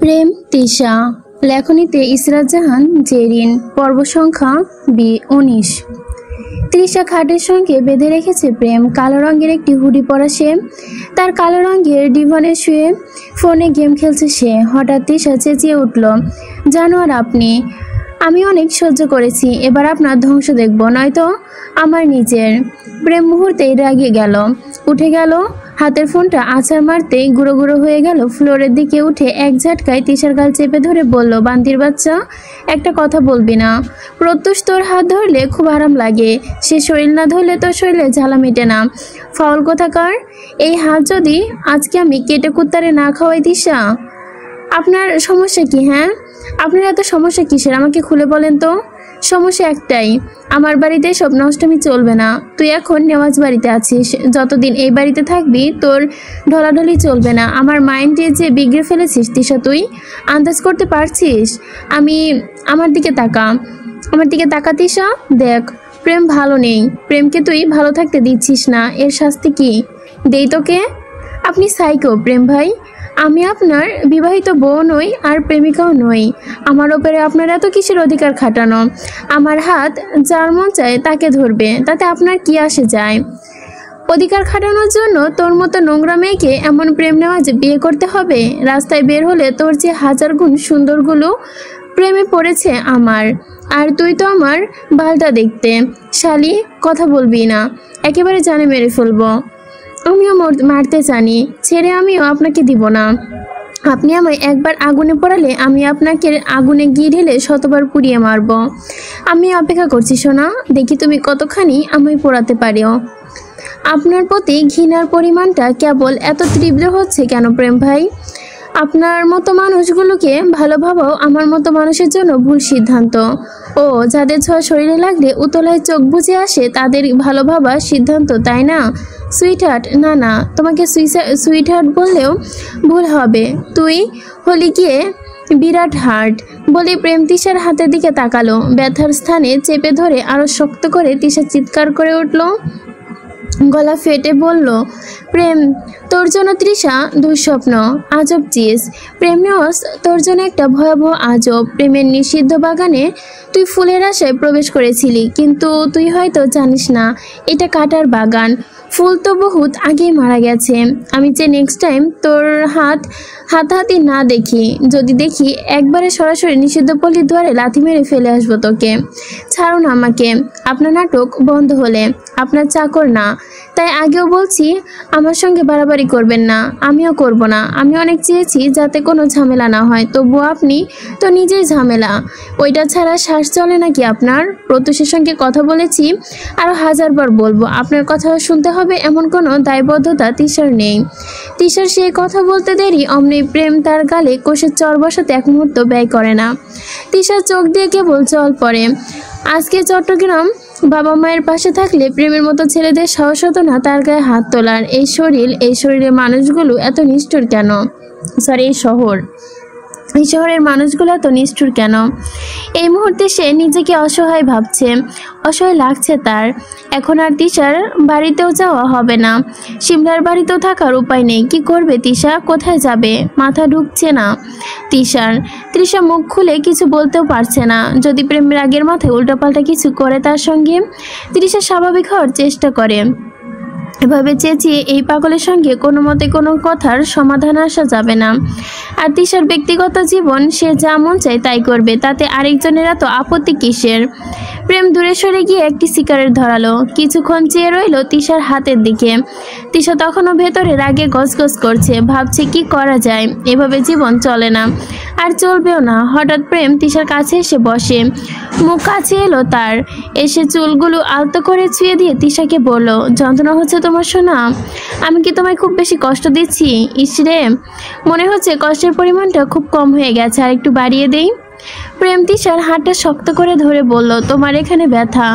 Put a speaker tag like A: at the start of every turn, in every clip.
A: প্রেম তিশা লেখনীতে ইসরাত জাহান জেরিন পর্ব সংখ্যা 19। তৃষা খাটের সঙ্গে বেঁধে রেখেছে প্রেম। কালো রঙের একটি হুডি পরা সে, তার কালো রঙের ডিভনে শুয়ে ফোনে গেম খেলছে সে। হঠাৎ তৃষা চেঁচিয়ে উঠল, জানোয়ার আপনি, আমি অনেক সহ্য করেছি, এবার আপনার ধ্বংস দেখব, নয়তো আমার নিজের। প্রেম মুহূর্তেই রাগিয়ে গেল, উঠে গেল, হাতের ফোনটা আছাড় মারতেই গুঁড়ো গুঁড়ো হয়ে গেল। ফ্লোরের দিকে উঠে এক ঝাটকায় তৃষার গাল চেপে ধরে বলল, বান্তির বাচ্চা, একটা কথা বলবি না? প্রত্যুষ তোর হাত ধরলে খুব আরাম লাগে, সে শরীর না ধরলে তোর শরীরে জ্বালা মেটে না। ফাউল কোথাকার, এই হাত যদি আজকে আমি কেটে কুত্তারে না খাওয়াই তৃষা। আপনার সমস্যা কি? হ্যাঁ, আপনার এত সমস্যা কিসের আমাকে খুলে বলেন তো। সমস্যা একটাই, আমার বাড়িতে সব নষ্টমী চলবে না। তুই এখন নেওয়াজ বাড়িতে আছিস, যতদিন এই বাড়িতে থাকবি তোর ঢলাঢলি চলবে না। আমার মাইন্ডে যে বিগড়ে ফেলেছিস তৃষা, তুই আন্দাজ করতে পারছিস? আমার দিকে তাকা, আমার দিকে তাকা তৃষা, দেখ প্রেম ভালো নেই, প্রেমকে তুই ভালো থাকতে দিচ্ছিস না, এর শাস্তি কি দেই তোকে? আপনি সাইকো প্রেম ভাই, আমি আপনার বিবাহিত বউ নই আর প্রেমিকাও নই। আমার ওপরে আপনার এত কিসের অধিকার খাটানো? আমার হাত যার মন চায় তাকে ধরবে, তাতে আপনার কি আসে যায়? অধিকার খাটানোর জন্য তোর মতো নোংরা মেয়েকে এমন প্রেম নেওয়া যে বিয়ে করতে হবে? রাস্তায় বের হলে তোর যে হাজার গুণ সুন্দরগুলো প্রেমে পড়েছে আমার, আর তুই তো আমার বালটা দেখতে। শালি, কথা বলবি না, একেবারে জানে মেরে ফেলবো। আমিও মারতে জানি, ছেড়ে আমিও আপনাকে দিব না। আপনি আমায় একবার আগুনে পোড়ালে আমি আপনাকে আগুনে ঘি ঢেলে শতবার পুড়িয়ে মারব। আমি অপেক্ষা করছি সোনা, দেখি তুমি কতখানি আমায় পোড়াতে পারো। আপনার প্রতি ঘৃণার পরিমাণটা কেবল এত তীব্র হচ্ছে কেন প্রেম ভাই? আপনার মতো মানুষগুলোকে ভালো ভাবাও আমার মতো মানুষের জন্য ভুল সিদ্ধান্ত। ও যাদের ছোঁয়া শরীরে লাগলে উতলায় চোখ বুজে আসে তাদের ভালো ভাবার সিদ্ধান্ত, তাই না? সুইটহার্ট, না না, তোমাকে সুইটহার্ট বললেও ভুল হবে, তুই হলি গিয়ে বিরাট হার্ট। বলে প্রেম তৃষার হাতের দিকে তাকালো, ব্যথার স্থানে চেপে ধরে আরো শক্ত করে তৃষা চিৎকার করে উঠল, গলা ফেটে বলল, প্রেম তোর জন্য তৃষা দুঃস্বপ্ন, আজব চিজ। প্রেম নিয়স তোর জন্য একটা ভয়াবহ আজব। প্রেমের নিষিদ্ধ বাগানে তুই ফুলের আশায় প্রবেশ করেছিলি, কিন্তু তুই হয়তো জানিস না এটা কাটার বাগান। ফুল তো বহুত আগেই মারা গেছে। আমি যে নেক্সট টাইম তোর হাতাহাতি না দেখি, যদি দেখি একবারে সরাসরি নিষিদ্ধ পল্লীর দুয়ারে লাথি মেরে ফেলে আসবো তোকে। ছাড়ুন আমাকে, আপনার নাটক বন্ধ হলে আপনার চাকর না। তাই আগেও বলছি, আমার সঙ্গে বাড়াবাড়ি করবেন না, আমিও করব না। আমি অনেক চেয়েছি যাতে কোনো ঝামেলা না হয়, তবুও আপনি তো নিজেই ঝামেলা। ওইটা ছাড়া শ্বাস চলে নাকি আপনার? প্রত্যুষের সঙ্গে কথা বলেছি, আরও 1000বার বলবো, আপনার কথা শুনতে হবে এমন কোনো দায়বদ্ধতা তৃষার নেই। তৃষার সে কথা বলতে দেরি অমনি প্রেম তার গালে কষে চর বসাতে এক মুহূর্ত ব্যয় করে না। তৃষার চোখ দিয়ে কেবল জল পড়ে। আজকে চট্টগ্রাম বাবা মায়ের পাশে থাকলে প্রেমের মতো ছেলেদের সাহস হতো না তার গায়ে হাত তোলার। এই শরীরের মানুষগুলো এত নিষ্ঠুর কেন? এই শহরের মানুষগুলো এত নিষ্ঠুর কেন? এই মুহূর্তে সে নিজেকে অসহায় ভাবছে, অসহায় লাগছে তার। এখন আর তৃষার বাড়িতেও যাওয়া হবে না, শিমলার বাড়িতেও থাকার উপায় নেই। কি করবে তৃষা? কোথায় যাবে? মাথা ঢুকছে না তৃষা মুখ খুলে কিছু বলতেও পারছে না। যদি প্রেমের আগের মাথায় উল্টোপাল্টা কিছু করে তার সঙ্গে, তৃষা স্বাভাবিক হওয়ার চেষ্টা করে। এভাবে চেঁচিয়ে এই পাগলের সঙ্গে কোনো মতে কোনো কথার সমাধান আসা যাবে না। আর তৃষার ব্যক্তিগত জীবন, সে যা মন চায় তাই করবে, তাতে আরেকজনের এত আপত্তি কিসের? প্রেম দূরে সরে গিয়ে একটি সিগারেট ধরালো, কিছুক্ষণ চেয়ে রইল তৃষার হাতের দিকে। তৃষা তখনও ভেতরে রাগে গজগজ করছে, ভাবছে কি করা যায়, এভাবে জীবন চলে না, আর চলবেও না। হঠাৎ প্রেম তৃষার কাছে এসে বসে, মুখ কাছে এলো তার, এসে চুলগুলো আলতো করে ছুঁয়ে দিয়ে তৃষাকে বলল, যন্ত্রণা হচ্ছে তোমার সোনা? আমি কি তোমায় খুব বেশি কষ্ট দিচ্ছি? ইসরে, মনে হচ্ছে কষ্টের পরিমাণটা খুব কম হয়ে গেছে, আর একটু বাড়িয়ে দেই। প্রেম তৃষার হাতটা শক্ত করে ধরে বলল, তোমার এখানে ব্যথা,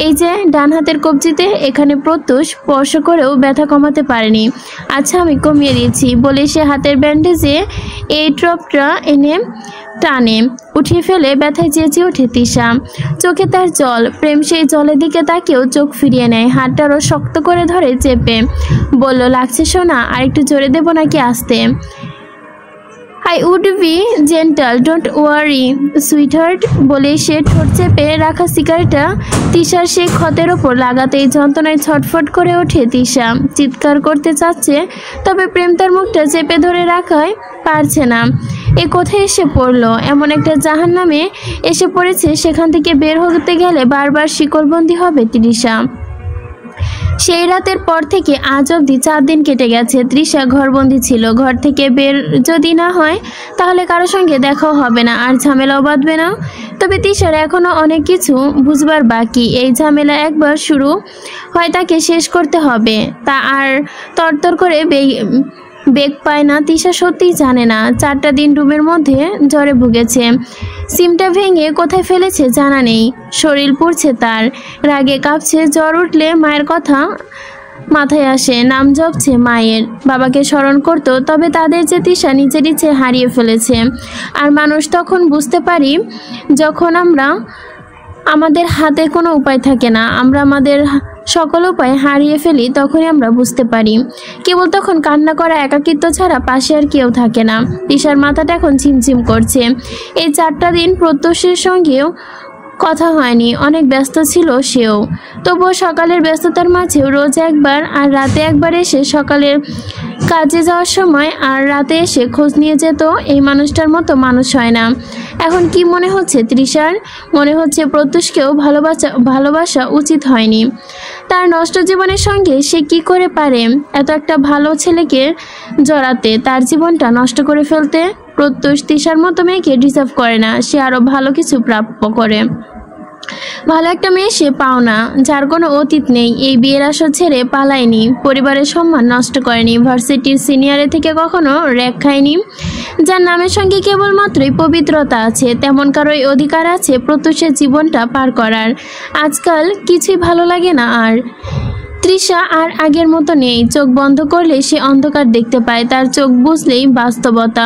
A: এই যে ডান হাতের কবজিতে, এখানে প্রত্যুষ স্পর্শ করেও ব্যথা কমাতে পারেনি। আচ্ছা আমি কমিয়ে দিয়েছি। বলে সে হাতের ব্যান্ডেজে এই ড্রপটা এনে টানে উঠিয়ে ফেলে ব্যথায় চেঁচিয়ে ওঠে তৃষা। চোখে তার জল। প্রেম সেই জলের দিকে তাকেও চোখ ফিরিয়ে নেয়, হাতটারও শক্ত করে ধরে চেপে বলল, লাগছে সোনা? আর একটু জোরে দেবো নাকি আস্তে? I would be gentle, don't worry sweetheart বলে সে ঠোঁট চেপে রাখা সিগারেটটা তিশার সেই ক্ষতের ওপর লাগাতেই যন্ত্রণায় ছটফট করে ওঠে তিশা। চিৎকার করতে চাচ্ছে, তবে প্রেম তার মুখটা চেপে ধরে রাখায় পারছে না। এ কোথায় এসে পড়লো? এমন একটা জাহান্নামে এসে পড়েছে, সেখান থেকে বের হতে গেলে বারবার শিকলবন্দি হবে তৃষা। সেই রাতের পর থেকে আজ অবধি 4 দিন কেটে গেছে। তৃষা ঘরবন্দি ছিল। ঘর থেকে বের যদি না হয় তাহলে কারো সঙ্গে দেখাও হবে না, আর ঝামেলাও বাঁধবে না। তবে তৃষার এখনও অনেক কিছু বুঝবার বাকি। এই ঝামেলা একবার শুরু হয় তাকে শেষ করতে হবে। তা আর তরতর করে বেগ পায় না। তৃষা সত্যিই জানে না। 4টা দিন রুমের মধ্যে জ্বরে ভুগেছে। সিমটা ভেঙে কোথায় ফেলেছে জানা নেই। শরীর পুড়ছে তার, রাগে কাঁপছে। জ্বর উঠলে মায়ের কথা মাথায় আসে, নাম জপছে মায়ের। বাবাকে স্মরণ করতো, তবে তাদের যে তৃষা নিজের ইচ্ছে হারিয়ে ফেলেছে। আর মানুষ তখন বুঝতে পারি যখন আমাদের হাতে কোনো উপায় থাকে না, আমরা আমাদের সকল উপায় হারিয়ে ফেলি, তখনই আমরা বুঝতে পারি। কেবল তখন কান্না করা, একাকিত্ব ছাড়া পাশে আর কেউ থাকে না। তৃষার মাথাটা এখন ঝিমঝিম করছে। এই 4টা দিন প্রত্যুষের সঙ্গেও কথা হয়নি, অনেক ব্যস্ত ছিল সেও। তবুও সকালের ব্যস্ততার মাঝেও রোজ একবার আর রাতে একবার এসে সকালের কাজে যাওয়ার সময় আর রাতে এসে খোঁজ নিয়ে যেত। এই মানুষটার মতো মানুষ হয় না। এখন কি মনে হচ্ছে তৃষার? মনে হচ্ছে প্রত্যুষকেও ভালোবাসা উচিত হয়নি। তার নষ্ট জীবনের সঙ্গে সে কি করে পারে এত একটা ভালো ছেলেকে জড়াতে, তার জীবনটা নষ্ট করে ফেলতে? প্রত্যুষ তৃষার মতো মেয়েকে ডিজার্ভ করে না। সে আরও ভালো কিছু প্রাপ্য করে। ভালো একটা মেয়ে সে পাও না, যার কোনো অতীত নেই। এই বিয়ের আসর ছেড়ে পালায়নি, পরিবারের সম্মান নষ্ট করেনি, ভার্সিটির সিনিয়রে থেকে কখনো র্যাক খায়নি, যার নামের সঙ্গে কেবলমাত্রই পবিত্রতা আছে। তেমন কারোই অধিকার আছে প্রত্যুষের জীবনটা পার করার। আজকাল কিছুই ভালো লাগে না আর। তৃষা আর আগের মতো নেই। চোখ বন্ধ করলে সে অন্ধকার দেখতে পায়, তার চোখ বুঝলেই বাস্তবতা।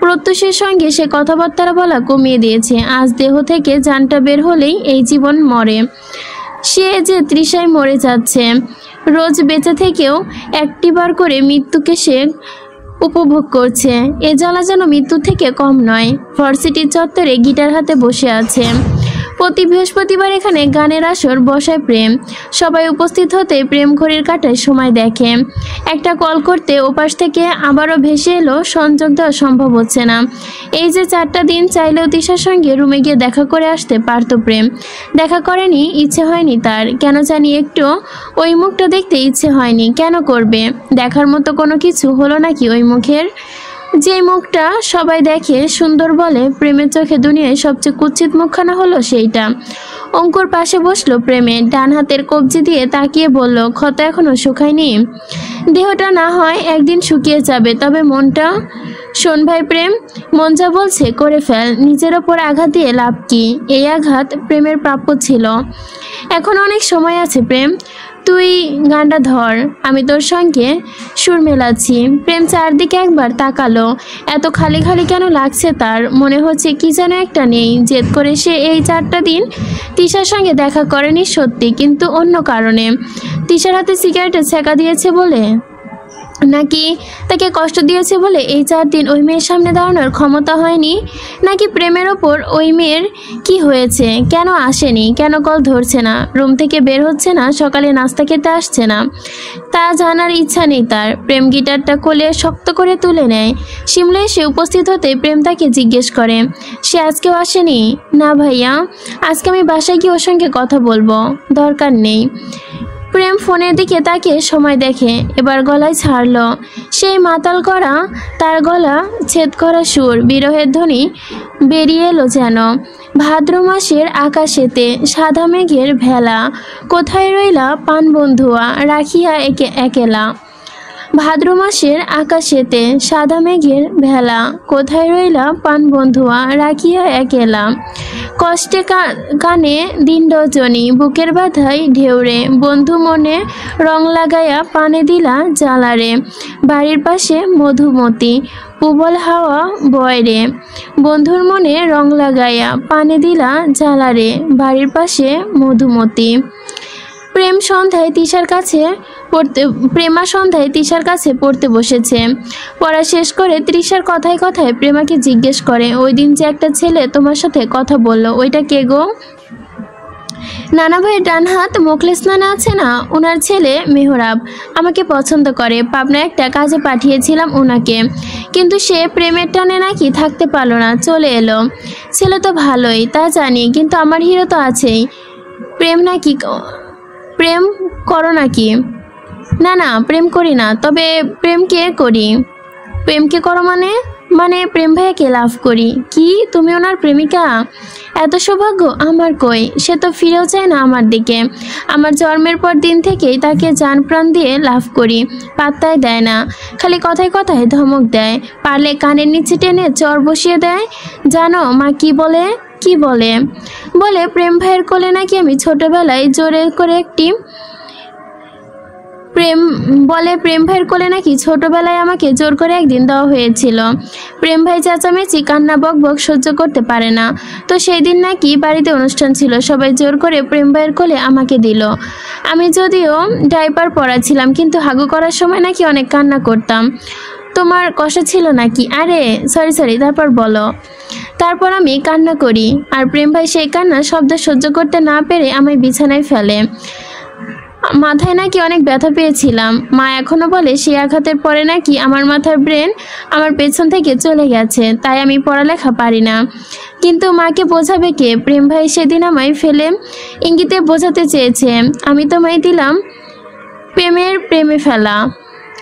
A: প্রত্যুষের সঙ্গে সে কথাবার্তা বলা কমিয়ে দিয়েছে। আজ দেহ থেকে জানটা বের হলেই এই জীবন মরে। সে যে তৃষায় মরে যাচ্ছে। রোজ বেঁচে থেকেও একটিবার করে মৃত্যুকে সে উপভোগ করছে। এ জ্বালা যেন মৃত্যু থেকে কম নয়। ভার্সিটির চত্বরে গিটার হাতে বসে আছে। প্রতি বৃহস্পতিবার এখানে গানের আসর বসায় প্রেম। সবাই উপস্থিত হতে প্রেম ঘড়ির কাঁটায় সময় দেখে। একটা কল করতে ওপাশ থেকে আবারও ভেসে এলো, সংযোগ দেওয়া সম্ভব হচ্ছে না। এই যে 4টা দিন চাইলেও তৃষার সঙ্গে রুমে গিয়ে দেখা করে আসতে পারত প্রেম। দেখা করেনি, ইচ্ছে হয়নি তার। কেন জানি একটু ওই মুখটা দেখতে ইচ্ছে হয়নি। কেন করবে? দেখার মতো কোনো কিছু হলো নাকি ওই মুখের? যে মুখটা সবাই দেখে, সুন্দর বলে, প্রেমের চোখে দুনিয়ায় সবচেয়ে কুৎসিত মুখখানা হলো সেইটা। অঙ্কুর পাশে বসলো প্রেমে, ডান হাতের কবজি দিয়ে তাকিয়ে বলল, ক্ষত এখনো শুকায়নি? দেহটা না হয় একদিন শুকিয়ে যাবে, তবে মনটা? শোন ভাই প্রেম, মন যা বলছে করে ফেল। নিজের ওপর আঘাত দিয়ে লাভ কি? এই আঘাত প্রেমের প্রাপ্য ছিল। এখন অনেক সময় আছে প্রেম, তুই গানটা ধর, আমি তোর সঙ্গে সুর মেলাচ্ছি। প্রেম চারদিকে একবার তাকালো। এত খালি খালি কেন লাগছে তার? মনে হচ্ছে কি যেন একটা নেই। জেদ করে সে এই 4টা দিন তৃষার সঙ্গে দেখা করেনি সত্যি, কিন্তু অন্য কারণে। তৃষার হাতে সিগারেটে ছেঁকা দিয়েছে বলে, নাকি তাকে কষ্ট দিয়েছে বলে এই 4 দিন ওই মেয়ের সামনে দাঁড়ানোর ক্ষমতা হয়নি? নাকি প্রেমের ওপর ওই মেয়ের কি হয়েছে? কেন আসেনি? কেন কল ধরছে না? রুম থেকে বের হচ্ছে না? সকালে নাস্তা খেতে আসছে না? তা জানার ইচ্ছা নেই তার। প্রেম গিটারটা কোলে শক্ত করে তুলে নেয়। শিমলে এসে উপস্থিত হতে প্রেম তাকে জিজ্ঞেস করে, সে আজকেও আসেনি? না ভাইয়া, আজকে আমি বাসায় গিয়ে ওর সঙ্গে কথা বলবো। দরকার নেই। প্রেম ফোনের দিকে তাকিয়ে সময় দেখে, এবার গলায় ছাড়ল। সেই মাতাল করা তার গলা ছেদ করা সুর, বিরহের ধ্বনি বেরিয়ে এলো যেন। ভাদ্র মাসের আকাশেতে সাদা মেঘের ভেলা, কোথায় রইলা পান বন্ধুয়া রাখিয়া একেলা। ভাদ্র মাসের আকাশেতে সাদা মেঘের ভেলা, কোথায় রইলা পান বন্ধুয়া রাখিয়া একেলা। কষ্টে কানে দিন রজনী, বুকের ব্যথায় ঢেউরে, বন্ধু মনে রং লাগাইয়া পানে দিলা জ্বালারে। বাড়ির পাশে মধুমতি, প্রবল হাওয়া বয়রে, বন্ধুর মনে রং লাগাইয়া পানে দিলা জ্বালারে। বাড়ির পাশে মধুমতি। প্রেম সন্ধ্যায় তৃষার কাছে প্রেমা সন্ধ্যায় তৃষার কাছে পড়তে বসেছে। পড়া শেষ করে তৃষার কথায় কথায় প্রেমাকে জিজ্ঞেস করে, ওই দিন যে একটা ছেলে তোমার সাথে কথা বললো, ওইটা কে গো? নানা ভাইয়ের ডান হাত মোখলেস নানা আছে না, ওনার ছেলে মেহরাব আমাকে পছন্দ করে। পাবনা একটা কাজে পাঠিয়েছিলাম ওনাকে, কিন্তু সে প্রেমের টানে নাকি থাকতে পারলো না, চলে এলো। ছেলে তো ভালোই, তা জানি, কিন্তু আমার হিরো তো আছেই। প্রেম করো নাকি? না না, প্রেম করি না। তবে প্রেমকে করি। প্রেমকে করো মানে? প্রেম ভাইয়াকে লাভ করি। কি, তুমি ওনার প্রেমিকা? এত সৌভাগ্য আমার কই, সে তো ফিরেও চায় না আমার দিকে। আমার জন্মের পর দিন থেকেই তাকে জান প্রাণ দিয়ে লাভ করি, পাত্তাই দেয় না, খালি কথায় কথায় ধমক দেয়, পারলে কানের নিচে টেনে চর বসিয়ে দেয়। জানো মা কি বলে? কি বলে? বলে প্রেম ভাইয়ের কোলে নাকি আমি ছোটবেলায় জোরে করে একটি প্রেম ভাইয়ের কোলে নাকি ছোটবেলায় আমাকে জোর করে একদিন দেওয়া হয়েছিল। প্রেম ভাই চেঁচামেচি কান্না বক বক সহ্য করতে পারে না, তো সেই দিন নাকি বাড়িতে অনুষ্ঠান ছিল, সবাই জোর করে প্রেম ভাইয়ের কোলে আমাকে দিল। আমি যদিও ডাইপার পরা ছিলাম, কিন্তু হাগু করার সময় নাকি অনেক কান্না করতাম। তোমার কষ্ট ছিল নাকি? আরে সরি, তারপর বলো। তারপর আমি কান্না করি, আর প্রেম ভাই সেই কান্না শব্দ সহ্য করতে না পেরে আমায় বিছানায় ফেলে। মাথায় নাকি অনেক ব্যথা পেয়েছিলাম। মা এখনো বলে সেই আঘাতের পরে নাকি আমার মাথার ব্রেন আমার পেছন থেকে চলে গেছে, তাই আমি পড়ালেখা পারি না। কিন্তু মাকে বোঝাবে কে? প্রেম ভাই সেদিন আমায় ফেলে ইঙ্গিতে বোঝাতে চেয়েছে, আমি তোমায় দিলাম প্রেমে ফেলা।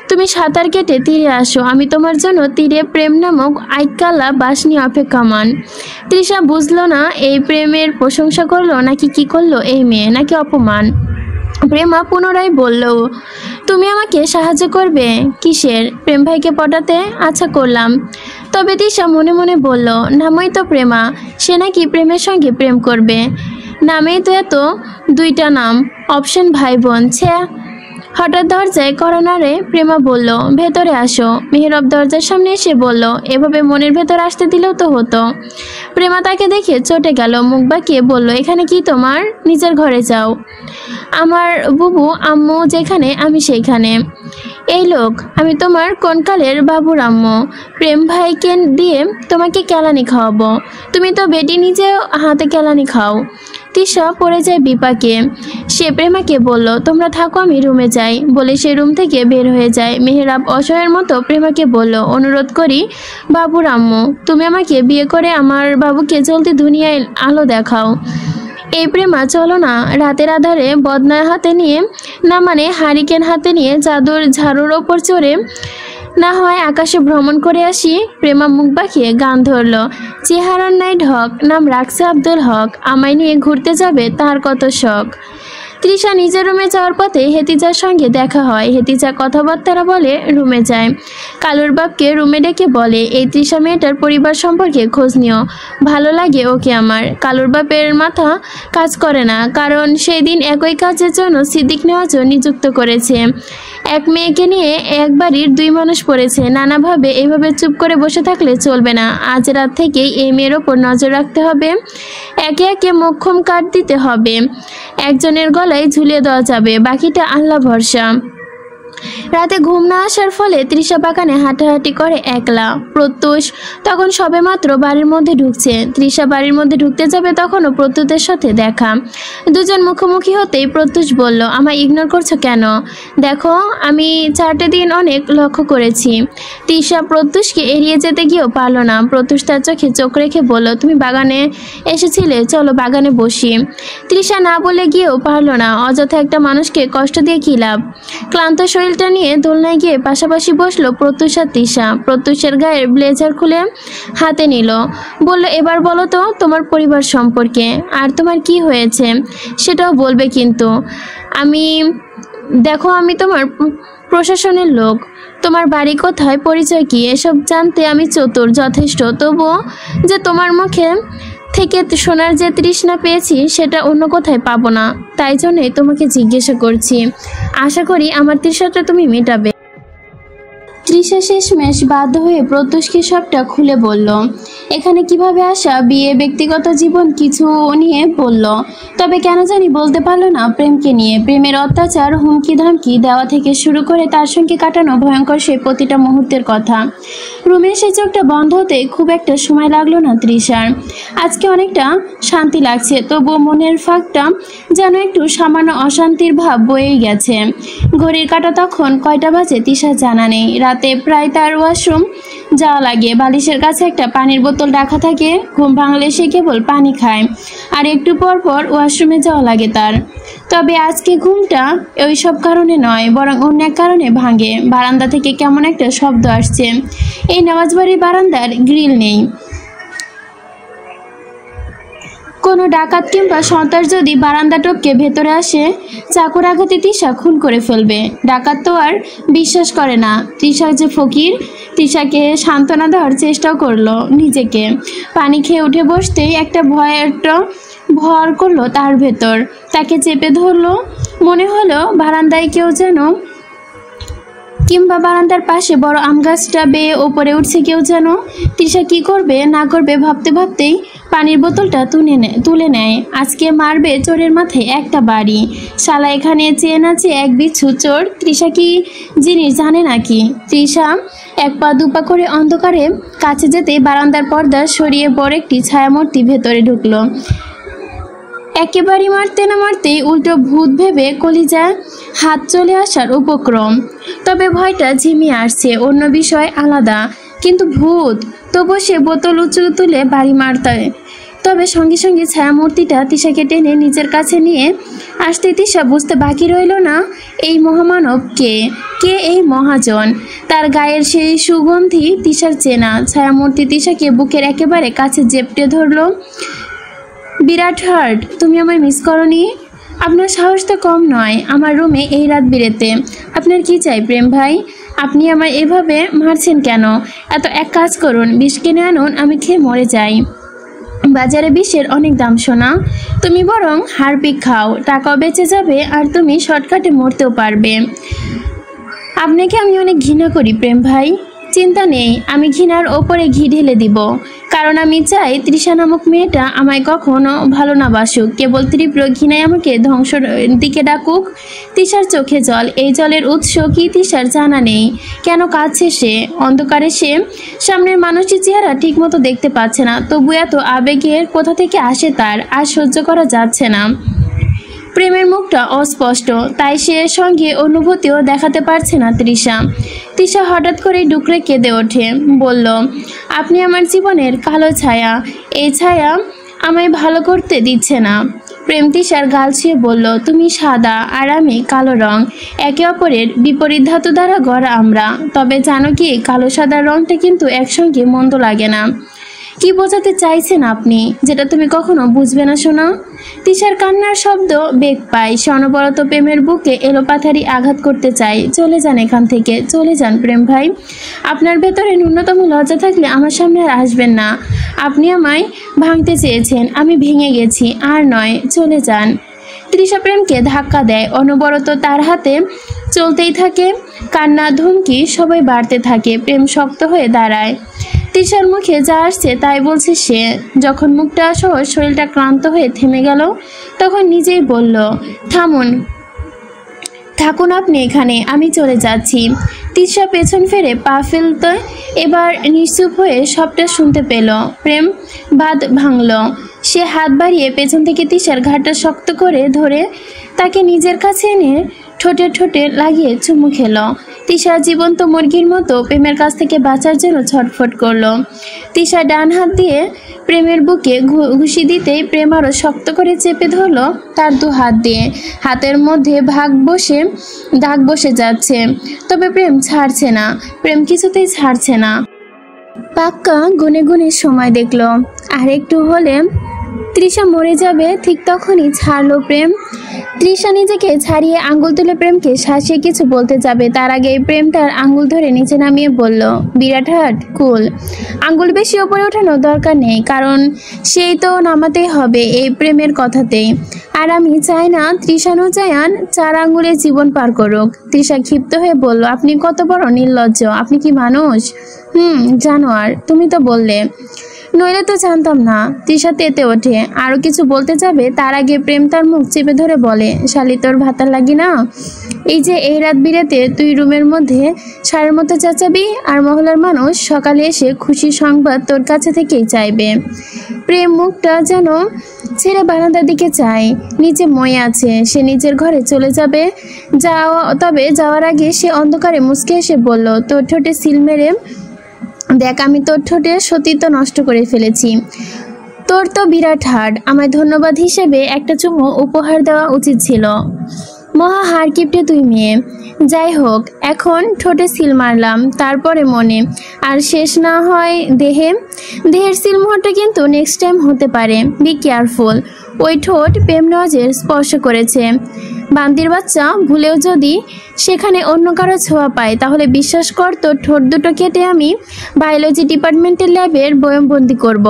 A: তুমি সাঁতার কেটে তীরে আসো, আমি তোমার জন্য তীরে প্রেম নামক আইকালা বাস নিয়ে অপেক্ষামান। তৃষা বুঝলো না এই প্রেমের প্রশংসা করলো নাকি কি করলো এই মেয়ে, নাকি অপমান। প্রেমা পুনরায় বলল, তুমি আমাকে সাহায্য করবে? কিসের? প্রেম ভাইকে পটাতে? আচ্ছা করলাম। তবে তৃষা মনে মনে বলল, নামই তো প্রেমা, সে নাকি প্রেমের সঙ্গে প্রেম করবে। নামেই তো এত দুইটা নাম, অপশন ভাই বোন। ছে। হঠাৎ দরজায় করোনারে প্রেমা বলল, ভেতরে আসো। মেহরাব দরজার সামনে এসে বলল, এভাবে মনের ভেতর আসতে দিলেও তো হতো। প্রেমা তাকে দেখে চটে গেল, মুখ বাঁকিয়ে বলল, এখানে কি তোমার? নিজের ঘরে যাও। আমার বুবু আম্মু যেখানে আমি সেইখানে। এই লোক, আমি তোমার কোনকালের বাবুর আম্মু। প্রেম ভাইকে দিয়ে তোমাকে কেলানি খাওয়াবো। তুমি তো বেটি নিজেও হাতে কেলানি খাও। তৃষা পড়ে যায় বিপাকে। সে প্রেমাকে বলল, তোমরা থাকো, আমি রুমে যাই। বলে সে রুম থেকে বের হয়ে যায়। মেহরাব অসহায়ের মতো প্রেমাকে বলল, অনুরোধ করি বাবুর আম্মু, তুমি আমাকে বিয়ে করে আমার বাবুকে জলদি দুনিয়ায় আলো দেখাও। এই প্রেমা চলো না, রাতের আধারে বদনায় হাতে নিয়ে, না হারিকেন হাতে নিয়ে জাদুর ঝাড়ুর ওপর চড়ে না হয় আকাশে ভ্রমণ করে আসি। প্রেমা মুখ বাঁকিয়ে গান ধরল, চেহারার নাই ঢক, নাম রাখছে আব্দুল হক, আমায় নিয়ে ঘুরতে যাবে তার কত শখ। তৃষা নিজের রুমে যাওয়ার পথে হেতিজার সঙ্গে দেখা হয়। হেতিজা কথাবার্তারা বলে রুমে যায়। কালুর বাপকে রুমে ডেকে বলে, এই তৃষা মেয়েটার পরিবার সম্পর্কে খোঁজ নিও, ভালো লাগে ওকে আমার। কালুর বাপের মাথা কাজ করে না, কারণ সেই দিন একই কাজের জন্য সিদ্দিক নেওয়াজও নিযুক্ত করেছে। এক মেয়েকে নিয়ে এক বাড়ির দুই মানুষ পড়েছে। নানাভাবে এইভাবে চুপ করে বসে থাকলে চলবে না। আজ রাত থেকেই এই মেয়ের ওপর নজর রাখতে হবে। একে একে মোক্ষম কাট দিতে হবে। একজনের গলায় ঝুলিয়ে দেওয়া যাবে, বাকিটা আল্লাহ ভরসা। রাতে ঘুম না আসার ফলে তৃষা বাগানে হাঁটাহাঁটি করে একলা। প্রত্যুষ তখন সবেমাত্র বাড়ির মধ্যে ঢুকছে। তৃষা বাড়ির মধ্যে ঢুকতে যাবে, তখনও প্রত্যুষের সাথে দেখা। দুজন মুখোমুখি হতেই প্রত্যুষ বলল, আমায় ইগনোর করছো কেন? দেখো, আমি 4টে দিন অনেক লক্ষ্য করেছি। তৃষা প্রত্যুষকে এড়িয়ে যেতে গিয়েও পারল না। প্রত্যুষ তার চোখে চোখ রেখে বলল, তুমি বাগানে এসেছিলে, চলো বাগানে বসি। তৃষা না বলে গিয়েও পারল না। অযথা একটা মানুষকে কষ্ট দিয়ে কী লাভ? ক্লান্ত শরীরটা নিয়ে দোলনায় গিয়ে পাশাপাশি বসলো প্রত্যুষ আর তৃষা। প্রত্যুষের গায়ের ব্লেজার খুলে হাতে নিল, বলল, এবার বলো তো তোমার পরিবার সম্পর্কে, আর তোমার কি হয়েছে সেটাও বলবে। কিন্তু দেখো, আমি তোমার প্রশাসনের লোক। তোমার বাড়ি কোথায়, পরিচয় কি, এসব জানতে আমি চতুর যথেষ্ট। তবুও যে তোমার মুখে থেকে শোনার যে তৃষ্ণা পেয়েছি, সেটা অন্য কোথায় পাবো না। তাই জন্যই তোমাকে জিজ্ঞাসা করছি। আশা করি আমার তৃষ্ণাটা তুমি মেটাবে। তৃষা শেষমেশ বাধ্য হয়ে প্রত্যুষকে সবটা খুলে বলল। এখানে কিভাবে আসা, বিয়ে, ব্যক্তিগত জীবন কিছু নিয়ে বলল। তবে কেন জানি বলতে পারল না প্রেমকে নিয়ে। প্রেমের অত্যাচার, হুমকি ধামকি দেওয়া থেকে শুরু করে তার সঙ্গে কাটানো ভয়ঙ্কর সেই প্রতিটা মুহূর্তের কথা। রুমে এসে চোখটা বন্ধ হতে খুব একটা সময় লাগলো না তৃষার। আজকে অনেকটা শান্তি লাগছে, তবুও মনের ফাঁকটা যেন একটু সামান্য অশান্তির ভাব বয়েই গেছে। ঘড়ির কাঁটা তখন কয়টা বাজে তৃষার জানা নেই। রাতে প্রায় তার ওয়াশরুম যাওয়া লাগে। বালিশের কাছে একটা পানির বোতল রাখা থাকে। ঘুম ভাঙলে সে কেবল পানি খায় আর একটু পর পর ওয়াশরুমে যাওয়া লাগে তার। তবে আজকে ঘুমটা ওই সব কারণে নয়, বরং অন্য এক কারণে ভাঙে। বারান্দা থেকে কেমন একটা শব্দ আসছে। এই নামাজবাড়ির বারান্দার গ্রিল নেই। কোনো ডাকাত কিংবা সন্ত্রাস যদি বারান্দা টপকে ভেতরে আসে, চাকুর আঘাতে তৃষা খুন করে ফেলবে। ডাকাত তো আর বিশ্বাস করে না তৃষা যে ফকির। তৃষাকে সান্ত্বনা দেওয়ার চেষ্টাও করলো নিজেকে। পানি খেয়ে উঠে বসতেই একটা ভর করলো তার ভেতর। তাকে চেপে ধরলো। মনে হলো বারান্দায় কেউ যেন, কিংবা বারান্দার পাশে বড় আম গাছটা বেয়ে ওপরে উঠছে কেউ যেন। তৃষা কি করবে না করবে ভাবতে ভাবতেই পানির বোতলটা তুলে নেয়। আজকে মারবে চোরের মাথায় একটা বাড়ি। শালা এখানে চেয়ে না চেয়ে এক বিচ্ছু চোর। তৃষা কি জিনিস জানে নাকি? তৃষা এক পা দুপা করে অন্ধকারে কাছে যেতে বারান্দার পর্দা সরিয়ে বড় একটি ছায়ামূর্তি ভেতরে ঢুকলো। একেবারে মারতে না মারতেই উল্টো ভূত ভেবে কলিজায় হাত চলে আসার উপক্রম। তবে ভয়টা ঝিমিয়ে আসছে, অন্য বিষয় আলাদা, কিন্তু ভূত। তবু সে বোতল উঁচু তুলে বাড়ি মারতে। তবে সঙ্গে সঙ্গে ছায়ামূর্তিটা তৃষাকে টেনে নিজের কাছে নিয়ে আসতে তৃষা বুঝতে বাকি রইল না এই মহামানব কে। কে এই মহাজন? তার গায়ের সেই সুগন্ধি তৃষার চেনা। ছায়ামূর্তি তৃষাকে বুকের একেবারে কাছে জেপটে ধরলো। বিরাট হার্ট, তুমি আমায় মিস করনি? আপনার সাহস তো কম নয় আমার রুমে এই রাত বিরেতে। আপনার কি চাই প্রেম ভাই? আপনি আমায় এভাবে মারছেন কেন? এক কাজ করুন, বিষ কিনে আনুন, আমি খেয়ে মরে যাই। বাজারে বিষের অনেক দাম শোনা। তুমি বরং হারপিক খাও, টাকাও বেঁচে যাবে আর তুমি শর্টকাটে মরতেও পারবে। আপনাকে আমি অনেক ঘৃণা করি প্রেম ভাই। চিন্তা নেই, আমি ঘৃণার ওপরে ঘি ঢেলে দিব। কারণ আমি চাই তৃষা নামক মেয়েটা আমায় কখনো ভালো না বাসুক, কেবল তীব্র ঘৃণায় আমাকে ধ্বংসর দিকে ডাকুক। তৃষার চোখে জল। এই জলের উৎস কি তৃষার জানা নেই। কেন কাঁদছে সে? অন্ধকারে সে সামনের মানুষটির চেহারা ঠিক মতো দেখতে পাচ্ছে না। তবু এত আবেগের কোথা থেকে আসে তার আর সহ্য করা যাচ্ছে না। প্রেমের মুখটা অস্পষ্ট, তাই সে সঙ্গে অনুভূতিও দেখাতে পারছে না তৃষা। তৃষা হঠাৎ করে ডুকরে কেঁদে ওঠে, বলল, আপনি আমার জীবনের কালো ছায়া। এই ছায়া আমায় ভালো করতে দিচ্ছে না। প্রেম তৃষার গাল ছুঁয়ে বলল, তুমি সাদা আর আমি কালো রং, একে অপরের বিপরীত ধাতু দ্বারা গড়া আমরা। তবে জানো কি, কালো সাদা রংটা কিন্তু একসঙ্গে মন্দ লাগে না। কি বোঝাতে চাইছেন আপনি, যেটা তুমি কখনো বুঝবে না শোনা? তৃষার কান্নার শব্দ বেগ পায়। সে অনবরত প্রেমের বুকে এলোপাথারি আঘাত করতে চায়। চলে যান এখান থেকে, চলে যান প্রেম ভাই। আপনার ভেতরে ন্যূনতম লজ্জা থাকলে আমার সামনে আর আসবেন না। আপনি আমায় ভাঙতে চেয়েছেন, আমি ভেঙে গেছি, আর নয়, চলে যান। তৃষা প্রেমকে ধাক্কা দেয়। অনবরত তার হাতে চলতেই থাকে। কান্না ধমকি সবাই বাড়তে থাকে। প্রেম শক্ত হয়ে দাঁড়ায়। তৃষার মুখে যা আসছে তাই বলছে সে। যখন মুখটা সহ শরীরটা ক্লান্ত হয়ে থেমে গেল, তখন নিজেই বলল, থাকুন আপনি এখানে, আমি চলে যাচ্ছি। তৃষা পেছন ফেরে পা ফেলতে এবার নিশ্চুপ হয়ে সবটা শুনতে পেল। প্রেম বাঁধ ভাঙল। সে হাত বাড়িয়ে পেছন থেকে তৃষার ঘাটটা শক্ত করে ধরে তাকে নিজের কাছে এনে ঠোঁটে লাগিয়ে চুমু খেল। তৃষা জীবন্ত মুরগির মতো প্রেমের কাছ থেকে বাঁচার জন্য ছটফট করলো। তৃষা ডান হাত দিয়ে প্রেমের বুকে ঘুষি দিতেই প্রেম আরও শক্ত করে চেপে ধরলো তার দু হাত দিয়ে। হাতের মধ্যে দাগ বসে যাচ্ছে, তবে প্রেম ছাড়ছে না। প্রেম কিছুতেই ছাড়ছে না। পাক্কা গুনে গুনে সময় দেখলো। আর একটু হলে তৃষা মরে যাবে, ঠিক তখনই ছাড়লো প্রেম। তৃষা নিজেকে ছাড়িয়ে আঙ্গুল তুলে প্রেমকে শাসিয়ে কিছু বলতে যাবে, তার আগে প্রেম তার আঙ্গুল ধরে নিচে নামিয়ে বলল, বিরাট হাট কুল। আঙ্গুল বেশি ওপরে ওঠানোর দরকার নেই, কারণ সেই তো নামাতেই হবে এই প্রেমের কথাতেই। আর আমি চাই না তৃষানুজায়ান 4 আঙ্গুলে জীবন পার করুক। তৃষা ক্ষিপ্ত হয়ে বলল, আপনি কত বড় নির্লজ্জ, আপনি কি মানুষ? জানোয়ার, তুমি তো বললে। নইলে তো জানতাম না। তৃষা তেতে ওঠে, আরো কিছু বলতে যাবে, তার আগে প্রেম তার মুখ চেপে ধরে বলে, শালি তোর ভাতার লাগি না? এই যে এই রাত বিরেতে তুই রুমের মধ্যে সারের মতো চেঁচাবি, আর মহলার মানুষ সকালে এসে খুশি সংবাদ তোর কাছে থেকেই চাইবে। প্রেম মুখটা যেন ছেড়ে বারান্দার দিকে চায়। নিচে মই আছে, সে নিজের ঘরে চলে যাবে। তবে যাওয়ার আগে সে অন্ধকারে মুচকে এসে বলল, তোর ঠোঁটে সিল মেরে দেখ, আমি তোর ঠোঁটের সতীত্ব নষ্ট করে ফেলেছি। তোর তো বিরাট হাড়, আমায় ধন্যবাদ হিসেবে একটা চুমু উপহার দেওয়া উচিত ছিল। মহা হাড় কিপটে তুই মেয়ে। যাই হোক, এখন ঠোঁটে সিল মারলাম, তারপরে মনে, আর শেষ না হয় দেহের সিলমোহরটা কিন্তু নেক্সট টাইম হতে পারে। Be careful. ওই ঠোঁট প্রেম নজের স্পর্শ করেছে। বান্দির বাচ্চা ভুলেও যদি সেখানে অন্য কারো ছোঁয়া পায়, তাহলে বিশ্বাস কর তোর ঠোঁট দুটো কেটে আমি বায়োলজি ডিপার্টমেন্টের ল্যাবের বয়মবন্দি করব।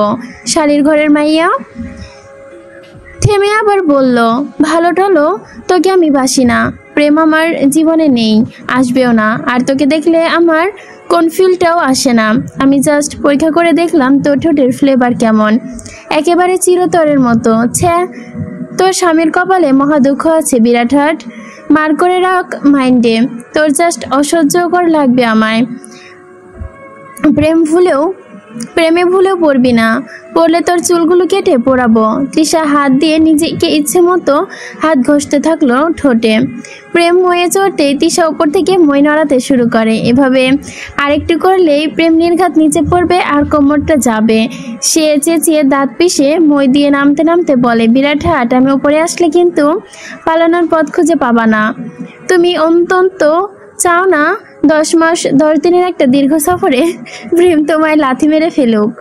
A: শালির ঘরের মাইয়া। থেমে আবার বলল, ভালো টলো তোকে আমি বাসি না। প্রেম আমার জীবনে নেই, আসবেও না। আর তোকে দেখলে আমার কোন ফিলটাও আসে না। আমি জাস্ট পরীক্ষা করে দেখলাম তোর ঠোঁটের ফ্লেভার কেমন। একেবারে চিরতরের মতো। ছ্যা, তোর স্বামীর কপালে মহা দুঃখ আছে বিরাট হাট। মার করে রাখ মাইন্ডে। তোর জাস্ট অসহ্যকর লাগবে আমায়। প্রেমে ভুলেও পড়বি না, পড়লে তোর চুলগুলো কেটে পোড়াবো। তৃষা হাত দিয়ে নিজেকে ইচ্ছে মতো হাত ঘষতে থাকলো ঠোঁটে। প্রেম ময়ে চড়তে তৃষা উপর থেকে মই নড়াতে শুরু করে। এভাবে আরেকটু করলেই প্রেম নির্ঘাত নিচে পড়বে আর কোমরটা যাবে। সে চেঁচিয়ে দাঁত পিষে মই দিয়ে নামতে নামতে বলে, বিরাট হাট, আমি উপরে আসলে কিন্তু পালানোর পথ খুঁজে পাবা না। তুমি অন্তত চাও না 10 মাস 10 দিনের একটা দীর্ঘ সফরে প্রেম তোমায় লাথি মেরে ফেলুক।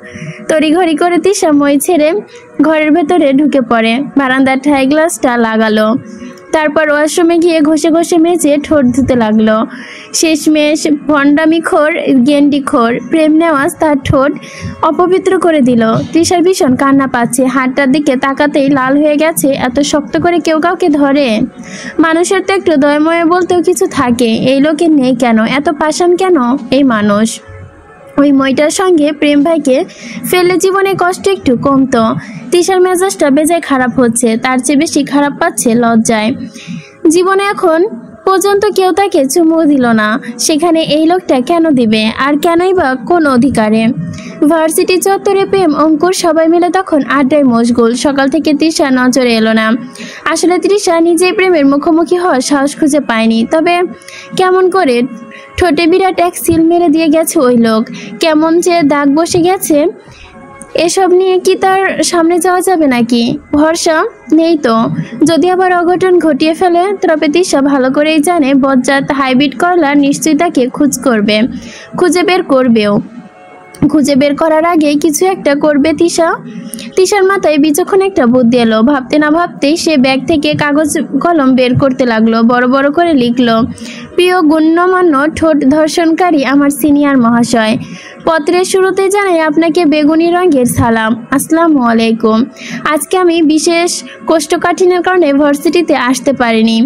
A: তড়িঘড়ি করে তৃষা মই ছেড়ে ঘরের ভেতরে ঢুকে পড়ে। বারান্দার ঠাই গ্লাসটা লাগালো, তারপর ওয়াশরুমে গিয়ে ঘষে ঘষে মেজে ঠোঁট ধুতে লাগলো। শেষমেশ ভণ্ডামিখোর গেন্ডিখোর প্রেম নেওয়াজ তার ঠোঁট অপবিত্র করে দিল। তৃষার ভীষণ কান্না পাচ্ছে। হাতটার দিকে তাকাতেই লাল হয়ে গেছে। এত শক্ত করে কেউ কাউকে ধরে? মানুষের তো একটু দয়ময় বলতেও কিছু থাকে, এই লোকের নেই কেন? এত পাষাণ কেন এই মানুষ? ওই মইটার সঙ্গে প্রেম ভাইকে ফেললে জীবনে কষ্ট একটু কমতো। তৃষার মেজাজটা বেজায় খারাপ হচ্ছে, তার চেয়ে বেশি খারাপ পাচ্ছে লজ্জায়। জীবনে এখন পর্যন্ত কেউ তাকে চুমু দিল না, সেখানে এই লোকটা কেন দিবে? আর কেনই বা কোন অধিকারে? ভার্সিটি চত্বরে প্রেম অঙ্কুর সবাই মিলে তখন আড্ডায় মশগুল। সকাল থেকে তৃষা নজরে এলো না। আসলে তৃষা নিজেই প্রেমের মুখোমুখি হওয়ার সাহস খুঁজে পায়নি। তবে কেমন করে ঠোঁটে বিরাট এক সিল মেরে দিয়ে গেছে ওই লোক, কেমন যে দাগ বসে গেছে। এসব নিয়ে কি তার সামনে যাওয়া যাবে নাকি? ভরসা নেই তো। যদি আবার অঘটন ঘটিয়ে ফেলে, তবে তৃষা ভালো করেই জানে বজ্জাত হাইব্রিড করলা নিশ্চয়ই তাকে খুঁজে বের করবেও। খুঁজে বের করার আগে কিছু একটা করবে তৃষার মাথায় বিচক্ষণ একটা বুদ্ধি এলো। ভাবতে না ভাবতেই সে ব্যাগ থেকে কাগজ কলম বের করতে লাগলো। বড় বড় করে লিখলো, প্রিয় গণ্যমান্য ঠোঁট ধর্ষণকারী আমার সিনিয়র মহাশয়, পত্রের শুরুতে জানাই আপনাকে বেগুনি রঙের সালাম। আসসালামু আলাইকুম। আজকে আমি বিশেষ কোষ্ঠকাঠিন্যের কারণে ভার্সিটিতে আসতে পারিনি,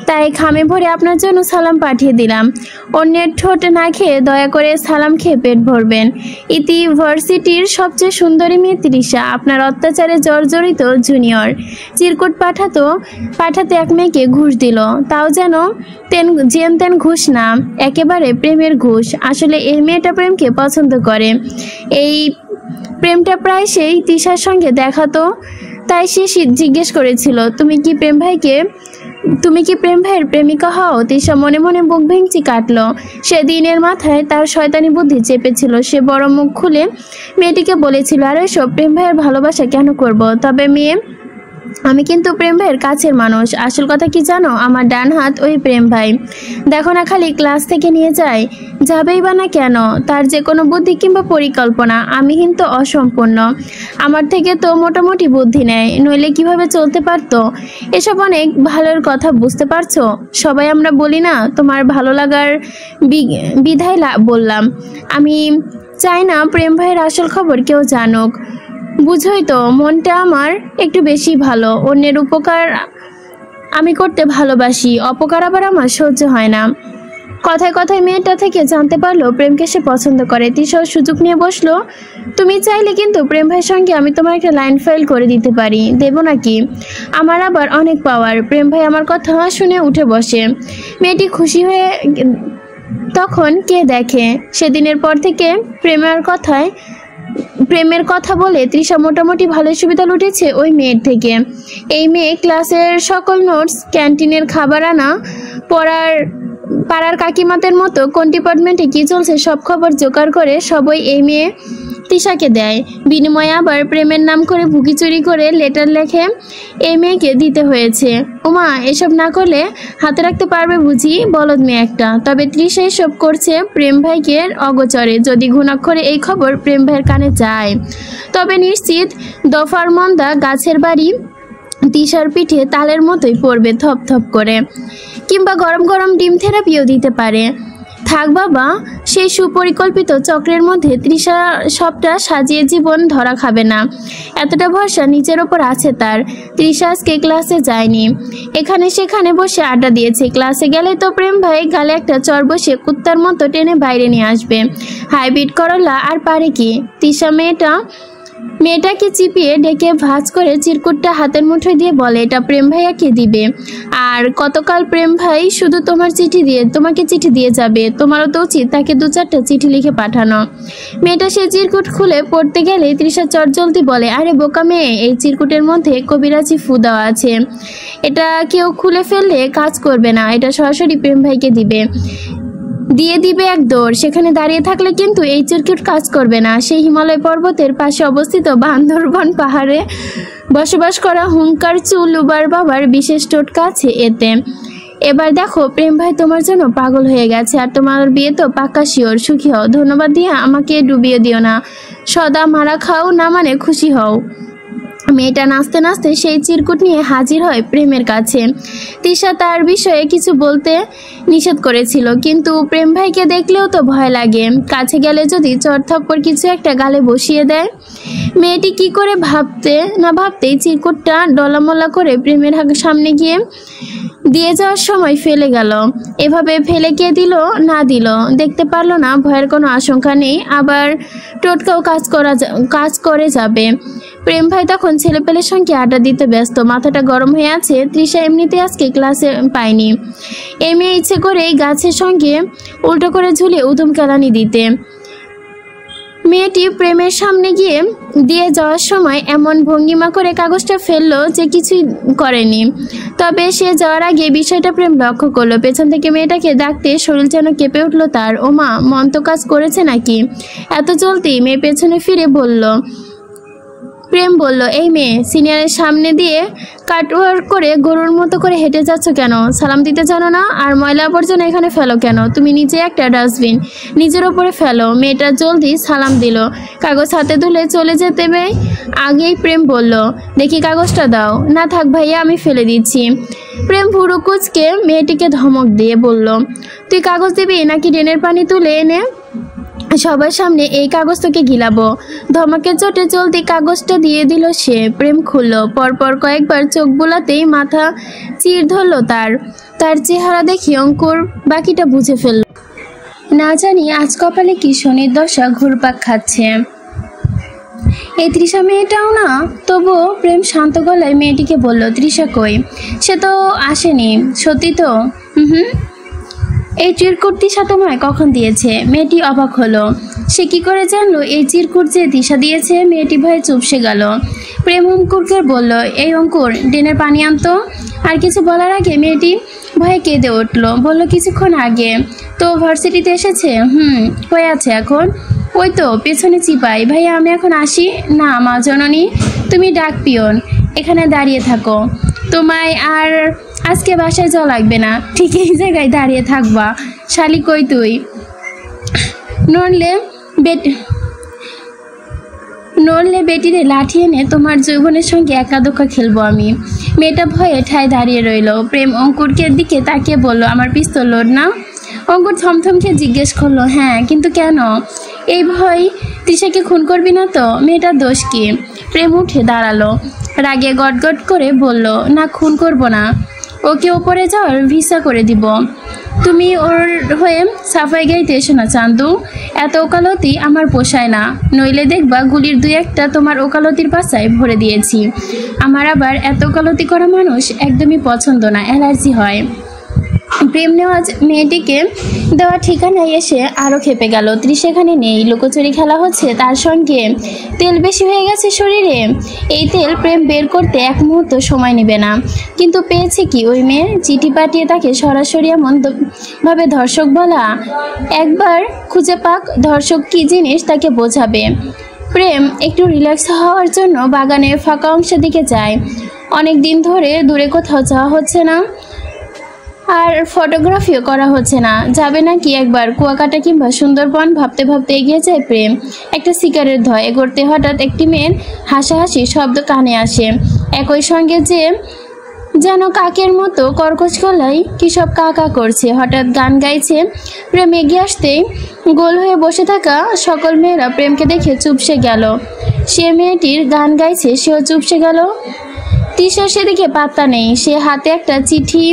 A: তাই খামে ভরে আপনার জন্য সালাম পাঠিয়ে দিলাম। অন্যের ঠোঁট না খেয়ে দয়া করে সালাম খেয়ে পেট ভরবেন। ইতি ভার্সিটির সবচেয়ে সুন্দরী মেয়ে তৃষা, আপনার অত্যাচারে জর্জরিত জুনিয়র। চিরকুট পাঠাতে এক মেয়েকে ঘুষ দিল, তাও যেন তেন ঘুষ না, একেবারে প্রেমের ঘুষ। আসলে এই মেয়েটা প্রেমকে পছন্দ করে। এই প্রেমটা প্রায় সেই তৃষার সঙ্গে দেখাতো, তাই সে জিজ্ঞেস করেছিল, তুমি কি প্রেম ভাইয়ের প্রেমিকা হও? তৃষা মনে মনে বুক ভেঙচি কাটলো। সেদিনের মাথায় তার শয়তানি বুদ্ধি চেপেছিল। সে বড় মুখ খুলে মেয়েটিকে বলেছিল, আরে সব প্রেম ভাইয়ের ভালোবাসা কেন করব? তবে মেয়ে আমি কিন্তু প্রেম ভাইয়ের কাছের মানুষ। আসল কথা কি জানো, আমার ডান হাত ওই প্রেম ভাই। দেখো না, খালি ক্লাস থেকে নিয়ে যায়, যাবেই বা না কেন, তার যে কোনো বুদ্ধি কিংবা পরিকল্পনা। আমি কিন্তু অসম্পূর্ণ, আমার থেকে তো মোটামুটি বুদ্ধি নেয়, নইলে কিভাবে চলতে পারতো। এসব অনেক ভালোর কথা, বুঝতে পারছো? সবাই আমরা বলি না, তোমার ভালো লাগার বিধায় বললাম। আমি চাই না প্রেম ভাইয়ের আসল খবর কেউ জানুক। বুঝোই তো, মনটা আমার একটু বেশি ভালো। অন্যের উপকার আমি করতে ভালোবাসি, অপকার আবার আমার সহ্য হয় না। কথায় কথায় মেয়েটা থেকে জানতে পারলো প্রেমকে সে পছন্দ করে। তিশাও সুযোগ নিয়ে বসলো। তুমি চাইলে কিন্তু প্রেম ভাইয়ের সঙ্গে আমি তোমার একটা লাইন ফাইল করে দিতে পারি। দেবো নাকি? আমার আবার অনেক পাওয়ার। প্রেম ভাই আমার কথা শুনে উঠে বসে। মেয়েটি খুশি হয়ে তখন কে দেখে। সেদিনের পর থেকে প্রেমের কথা বলে তৃষা মোটামুটি ভালোই সুবিধা লুটেছে ওই মেয়ের থেকে। এই মেয়ে ক্লাসের সকল নোটস, ক্যান্টিনের খাবার আনা, পাড়ার কাকিমাদের মতো কোন ডিপার্টমেন্টে কী চলছে সব খবর জোগাড় করে সবই এই মেয়ে তৃষাকে দেয়। বিনিময়ে আবার প্রেমের নাম করে ভুকি চুরি করে লেটার লেখে এই মেয়েকে দিতে হয়েছে। ওমা, এসব না করলে হাতে রাখতে পারবে বুঝি, বলদ মেয়ে একটা। তবে তৃষা এসব করছে প্রেম ভাইকে অগোচরে। যদি ঘুণাক্ষরে এই খবর প্রেম ভাইয়ের কানে যায়, তবে নিশ্চিত দফার মন্দা গাছের বাড়ি তৃষার পিঠে তালের মতোই পড়বে থপ থপ করে। কিংবা গরম গরম ডিম থেরাপিও দিতে পারে। থাক বাবা, সেই সুপরিকল্পিত চক্রের মধ্যে তৃষা সবটা সাজিয়ে জীবন ধরা খাবে না, এতটা ভরসা নিজের ওপর আছে তার। তৃষা আজকে ক্লাসে যায়নি, এখানে সেখানে বসে আড্ডা দিয়েছে। ক্লাসে গেলে তো প্রেম ভাই গালে একটা চর বসে কুত্তার মতো টেনে বাইরে নিয়ে আসবে। হাইব্রিড করলা আর পারে কি? তৃষা মেয়েটাকে চিপিয়ে ডেকে ভাঁজ করে চিরকুটটা হাতের মুঠোয় দিয়ে বলে, এটা প্রেম ভাইয়াকে দিবে। আর কতকাল প্রেম ভাই শুধু তোমাকে চিঠি দিয়ে যাবে। তোমারও তো উচিত তাকে 2-4টা চিঠি লিখে পাঠানো। মেয়েটা সে চিরকুট খুলে পড়তে গেলে তৃষা চটজলদি বলে, আরে বোকা মেয়ে, এই চিরকুটের মধ্যে কবিরাজি ফু দেওয়া আছে। এটা কেউ খুলে ফেললে কাজ করবে না, এটা সরাসরি প্রেম ভাইকে দিয়ে দিবে এক দৌড়। সেখানে দাঁড়িয়ে থাকলে কিন্তু এই চিরকুট কাজ করবে না। সেই হিমালয় পর্বতের পাশে অবস্থিত বান্দরবন পাহাড়ে বসবাস করা হুঙ্কার চুলুবার বাবার বিশেষ টোটকা আছে এতে। এবার দেখো, প্রেম ভাই তোমার জন্য পাগল হয়ে গেছে, আর তোমার বিয়ে তো পাক্কা শিওর। সুখী হও, ধন্যবাদ দিয়ে আমাকে ডুবিয়ে দিও না। সদা মারা খাও না, মানে খুশি হও। মেয়েটা নাচতে নাচতে সেই চিরকুট নিয়ে হাজির হয় প্রেমের কাছে। তৃষা তার বিষয়ে কিছু বলতে নিষেধ করেছিল, কিন্তু প্রেম ভাইকে দেখলেও তো ভয় লাগে। কাছে গেলে যদি চড়থাপ্পড় কিছু একটা গালে বসিয়ে দেয়। মেয়েটি কি করে ভাবতেই চিরকুটটা ডলামলা করে প্রেমের সামনে গিয়ে দিয়ে যাওয়ার সময় ফেলে গেল। এভাবে ফেলে কে দিল না দিল দেখতে পারলো না। ভয়ের কোনো আশঙ্কা নেই, আবার টোটকাও কাজ করে যাবে। প্রেম ভাই তখন ছেলেপেলের সঙ্গে আড্ডা দিতে ব্যস্ত, মাথাটা গরম হয়ে আছে। তৃষা এমনিতে আজকে ক্লাসে পায়নি। এই মেয়ে ইচ্ছে করেই গাছের সঙ্গে উল্টো করে ঝুলে উধম কেলানি দিতে। মেয়েটি প্রেমের সামনে গিয়ে দিয়ে যাওয়ার সময় এমন ভঙ্গিমা করে কাগজটা ফেললো যে কিছুই করেনি। তবে সে যাওয়ার আগে বিষয়টা প্রেম লক্ষ্য করলো। পেছন থেকে মেয়েটাকে ডাকতে শরীর যেন কেঁপে উঠলো তার। ওমা, মন তো কাজ করেছে নাকি এত জলদি? মেয়ে পেছনে ফিরে প্রেম বলল, এই মেয়ে, সিনিয়রের সামনে দিয়ে কাটওয়ার্ক করে গরুর মতো করে হেঁটে যাচ্ছ কেন? সালাম দিতে জানো না? আর ময়লা আবর্জনা এখানে ফেলো কেন? তুমি নিজে একটা ডাস্টবিন, নিজের ওপরে ফেলো। মেয়েটা জলদি সালাম দিল। কাগজ হাতে তুলে চলে যেতে আগেই প্রেম বলল, দেখি কাগজটা দাও। না থাক ভাইয়া, আমি ফেলে দিচ্ছি। প্রেম ভুরু কুচকে মেয়েটিকে ধমক দিয়ে বলল, তুই কাগজ দিবি নাকি ড্রেনের পানি তুলে এনে সবার সামনে এই কাগজ তোকে গিলাবো? ধমকের চোটে জলদি কাগজটা দিয়ে দিল সে। প্রেম খুলল। পরপর কয়েকবার চোখ বোলাতেই মাথা চির ধরল তার চেহারা দেখি অঙ্কুর বাকিটা বুঝে ফেলল। না জানি আজ কপালে কি শনির দশা ঘুরপাক খাচ্ছে। এই তৃষা মেয়েটাও না। তবুও প্রেম শান্ত গলায় মেয়েটিকে বলল, তৃষা কই? সে তো আসেনি। সত্যি তো? এই চিরকুট তৃষা তোমায় কখন দিয়েছে? মেয়েটি অবাক হলো। সে কি করে জানলো এই চিরকুট যে তৃষা দিয়েছে? মেয়েটি ভয়ে চুপসে গেল। প্রেম অঙ্কুরকে বলল, এই অঙ্কুর, ড্রেনের পানি আনতো। আর কিছু বলার আগে মেয়েটি ভয়ে কেঁদে উঠল। বলল, কিছুক্ষণ আগে তো ভার্সিটিতে এসেছে। কই আছে এখন? ওই তো পেছনে চিপাই। ভাইয়া, আমি এখন আসি। না মা জননী, তুমি ডাক পিয়ন, এখানে দাঁড়িয়ে থাকো। তোমায় আর আজকে বাসায় যাওয়া লাগবে না, ঠিক এই জায়গায় দাঁড়িয়ে থাকবা। শালি কই তুই? নড়লে বেটিরে লাঠি এনে তোমার যৌবনের সঙ্গে একা দোকা খেলবো আমি। মেয়েটা ভয়ে ঠায় দাঁড়িয়ে রইল। প্রেম অঙ্কুরকে দিকে তাকিয়ে বলল, আমার পিস্তল লোড না? অঙ্কুর থমথমকে জিজ্ঞেস করলো, হ্যাঁ, কিন্তু কেন? এই ভয় তৃষাকে খুন করবি না তো? মেয়েটার দোষ কি? প্রেম উঠে দাঁড়ালো, রাগে গটগট করে বলল, না, খুন করব না, ওকে ওপরে যাওয়ার ভিসা করে দিব। তুমি ওর হয়ে সাফাই গাইতে এসো না চান্দু, এত ওকালতি আমার পোষায় না, নইলে দেখবা গুলির দুই একটা তোমার ওকালতির পাশায় ভরে দিয়েছি। আমার আবার এত ওকালতি করা মানুষ একদমই পছন্দ না, অ্যালার্জি হয়। প্রেম নেওয়াজ মেয়েটিকে দেওয়া ঠিকানায় এসে আরও খেপে গেল। তৃষা এখানে নেই, লুকোচুরি খেলা হচ্ছে, তার সঙ্গে তেল বেশি হয়ে গেছে শরীরে। এই তেল প্রেম বের করতে এক মুহূর্ত সময় নেবে না। কিন্তু পেয়েছে কি ওই মেয়ে? চিঠি পাঠিয়ে তাকে সরাসরি এমন ভাবে ধর্ষক বলা। একবার খুঁজে পাক ধর্ষক কি জিনিস, তাকে বোঝাবে। প্রেম একটু রিল্যাক্স হওয়ার জন্য বাগানের ফাঁকা অংশের দিকে যায়। অনেক দিন ধরে দূরে কোথাও যাওয়া হচ্ছে না, আর ফটোগ্রাফিও করা হচ্ছে না। যাবে নাকি একবার কুয়াকাটা কিংবা সুন্দরবন? ভাবতে ভাবতে এগিয়ে যায় প্রেম। একটা সিগারেট ধয় এগোতে হঠাৎ একটি মেয়ের হাসাহাসি শব্দ কানে আসে। একই সঙ্গে যেন কাকের মতো কর্কশ গলায় কী সব কা কা করছে, হঠাৎ গান গাইছে। প্রেম এগিয়ে আসতেই গোল হয়ে বসে থাকা সকল মেয়েরা প্রেমকে দেখে চুপসে গেল। সে মেয়েটির গান গাইছে, সেও চুপসে গেল। তৃষার সেদিকে পাত্তা নেই। সে হাতে একটা চিঠি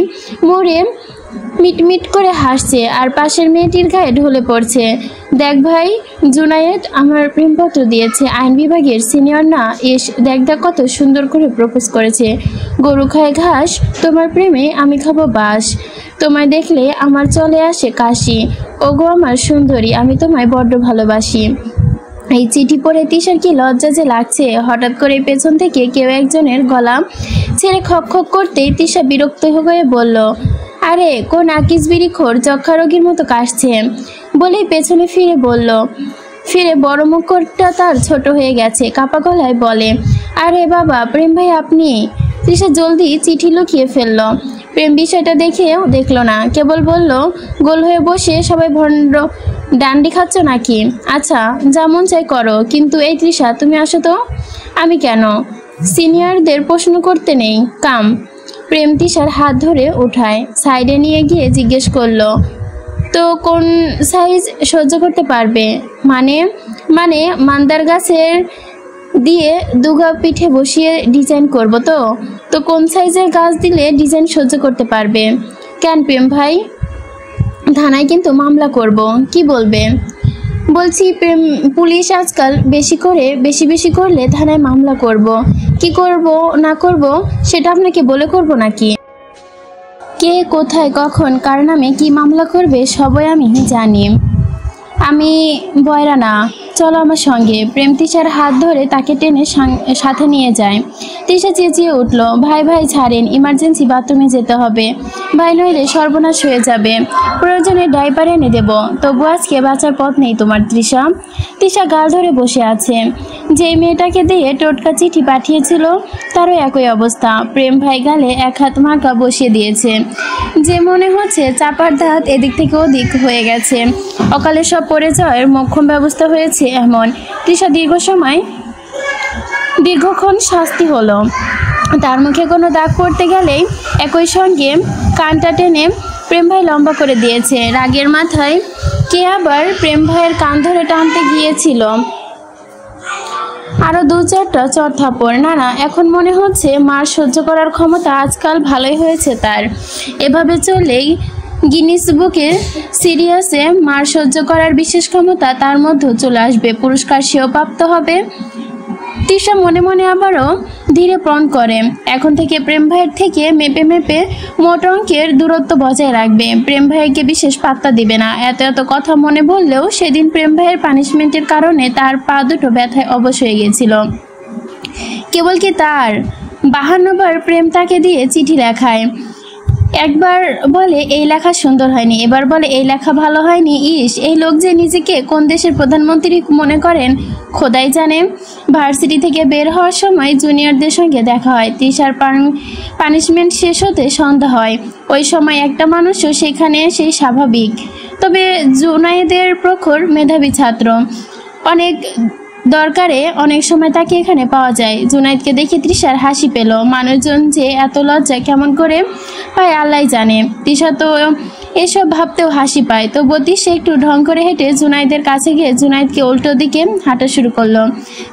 A: মুড়ে মিটমিট করে হাসছে, আর পাশের মেয়েটির গায়ে ঢলে পড়ছে। দেখ ভাই, জুনায়েদ আমার প্রেমপত্র দিয়েছে, আইন বিভাগের সিনিয়র না, দেখ কত সুন্দর করে প্রপোজ করেছে। গরু খায় ঘাস, তোমার প্রেমে আমি খাবো বাস। তোমায় দেখলে আমার চলে আসে কাশি, ওগো আমার সুন্দরী, আমি তোমায় বড্ড ভালোবাসি। এই চিঠি পড়ে তৃষার কি লজ্জা যে লাগছে। হঠাৎ করে পেছন থেকে কেউ একজনের গলা ছেড়ে খক খক করতেই তৃষা বিরক্ত হয়ে বলল, আরে কোন আকিস বিড়িখোর যক্ষা রোগীর মতো কাশছে। বলেই পেছনে ফিরে বড় মুখটা তার ছোট হয়ে গেছে। কাপা গলায় বলে, আরে বাবা প্রেম ভাই আপনি? তৃষা জলদি চিঠি লুকিয়ে ফেলল। প্রেম বিষয়টা দেখলো না, কেবল বলল, গোল হয়ে বসে সবাই ভণ্ড ডান্ডি খাচ্ছ নাকি? আচ্ছা, যেমন চাই করো, কিন্তু এই তৃষা তুমি আসো তো। আমি কেন? সিনিয়রদের প্রশ্ন করতে নেই কাম। প্রেম তৃষার হাত ধরে উঠায়, সাইডে নিয়ে গিয়ে জিজ্ঞেস করলো, তো কোন সাইজ সহ্য করতে পারবে? মানে মান্দার গাছের দিয়ে দুগা পিঠে বসিয়ে ডিজাইন করব। তো কোন সাইজের গাছ দিলে ডিজাইন সহ্য করতে পারবে? কেন প্রেম ভাই? থানায় কিন্তু মামলা করব। কি বলবে? বলছি প্রেম, পুলিশ আজকাল বেশি করলে থানায় মামলা করব। কি করব না করব সেটা আপনাকে বলে করব নাকি? কে কোথায় কখন কার নামে কি মামলা করবে সবই আমি জানি। আমি বয়রা না, চলো আমার সঙ্গে। প্রেম তৃষার হাত ধরে তাকে টেনে সাথে নিয়ে যায়। তৃষা চেঁচিয়ে উঠল, ভাই ছাড়েন, ইমার্জেন্সি বাথরুমে যেতে হবে। ভাই নইলে সর্বনাশ হয়ে যাবে, প্রয়োজনে ডাইপার এনে দেব। তবু আজকে বাঁচার পথ নেই তোমার তৃষা। তৃষা গাল ধরে বসে আছে। যে মেয়েটাকে দিয়ে টোটকা চিঠি পাঠিয়েছিল তারও একই অবস্থা। প্রেম ভাই গালে এক হাত মার্কা বসিয়ে দিয়েছে, যে মনে হচ্ছে চাপার দাঁত এদিক থেকে ওদিক হয়ে গেছে। অকালে সব পড়ে যাওয়ার মোক্ষম ব্যবস্থা হয়েছে এমন। তৃষা দীর্ঘক্ষণ শাস্তি হলো। তার মুখে কোনো দাগ পড়তে গেলেই একই সঙ্গে কানটা টেনে প্রেম ভাই লম্বা করে দিয়েছে। রাগের মাথায় কে আবার প্রেম ভাইয়ের কান ধরে টানতে গিয়েছিল। আরো 2-4টা চর থাপড়। না, এখন মনে হচ্ছে মার সহ্য করার ক্ষমতা আজকাল ভালোই হয়েছে তার। এভাবে চললেই গিনিস বুকে সিরিয়াসে মার সহ্য করার বিশেষ ক্ষমতা তার মধ্যে চলে আসবে, পুরস্কার সেও প্রাপ্ত হবে। তৃষা মনে মনে আবারও ধীরে প্রণ করে, এখন থেকে প্রেম ভাইয়ের থেকে মেপে মোট অঙ্কের দূরত্ব বজায় রাখবে। প্রেম ভাইকে বিশেষ পাত্তা দিবে না। এত কথা মনে বললেও সেদিন প্রেম ভাইয়ের পানিশমেন্টের কারণে তার পা দুটো ব্যথায় অবশ হয়ে গিয়েছিল। কেবল কি তার 52 বার প্রেম তাকে দিয়ে চিঠি লেখায়। একবার বলে এই লেখা সুন্দর হয়নি, এবার বলে এই লেখা ভালো হয়নি। ইস, এই লোক যে নিজেকে কোন দেশের প্রধানমন্ত্রী মনে করেন খোদাই জানে। ভার্সিটি থেকে বের হওয়ার সময় জুনিয়রদের সঙ্গে দেখা হয়। তৃষার পানিশমেন্ট শেষ হতে সন্ধ্যা হয়। ওই সময় একটা মানুষও সেখানে সেই স্বাভাবিক। তবে জুনায়েদের প্রখর মেধাবী ছাত্র, অনেক দরকারে অনেক সময় তাকে এখানে পাওয়া যায়। জুনায়েদকে দেখে তৃষার হাসি পেল। মানুষজন যে এত লজ্জা কেমন করে পায় আল্লাহ জানে। তৃষা তো এসব ভাবতেও হাসি পায়। তবুও তৃষা একটু ঢং করে হেঁটে জুনায়েদের কাছে গিয়ে জুনায়েদকে উল্টো দিকে হাঁটা শুরু করলো।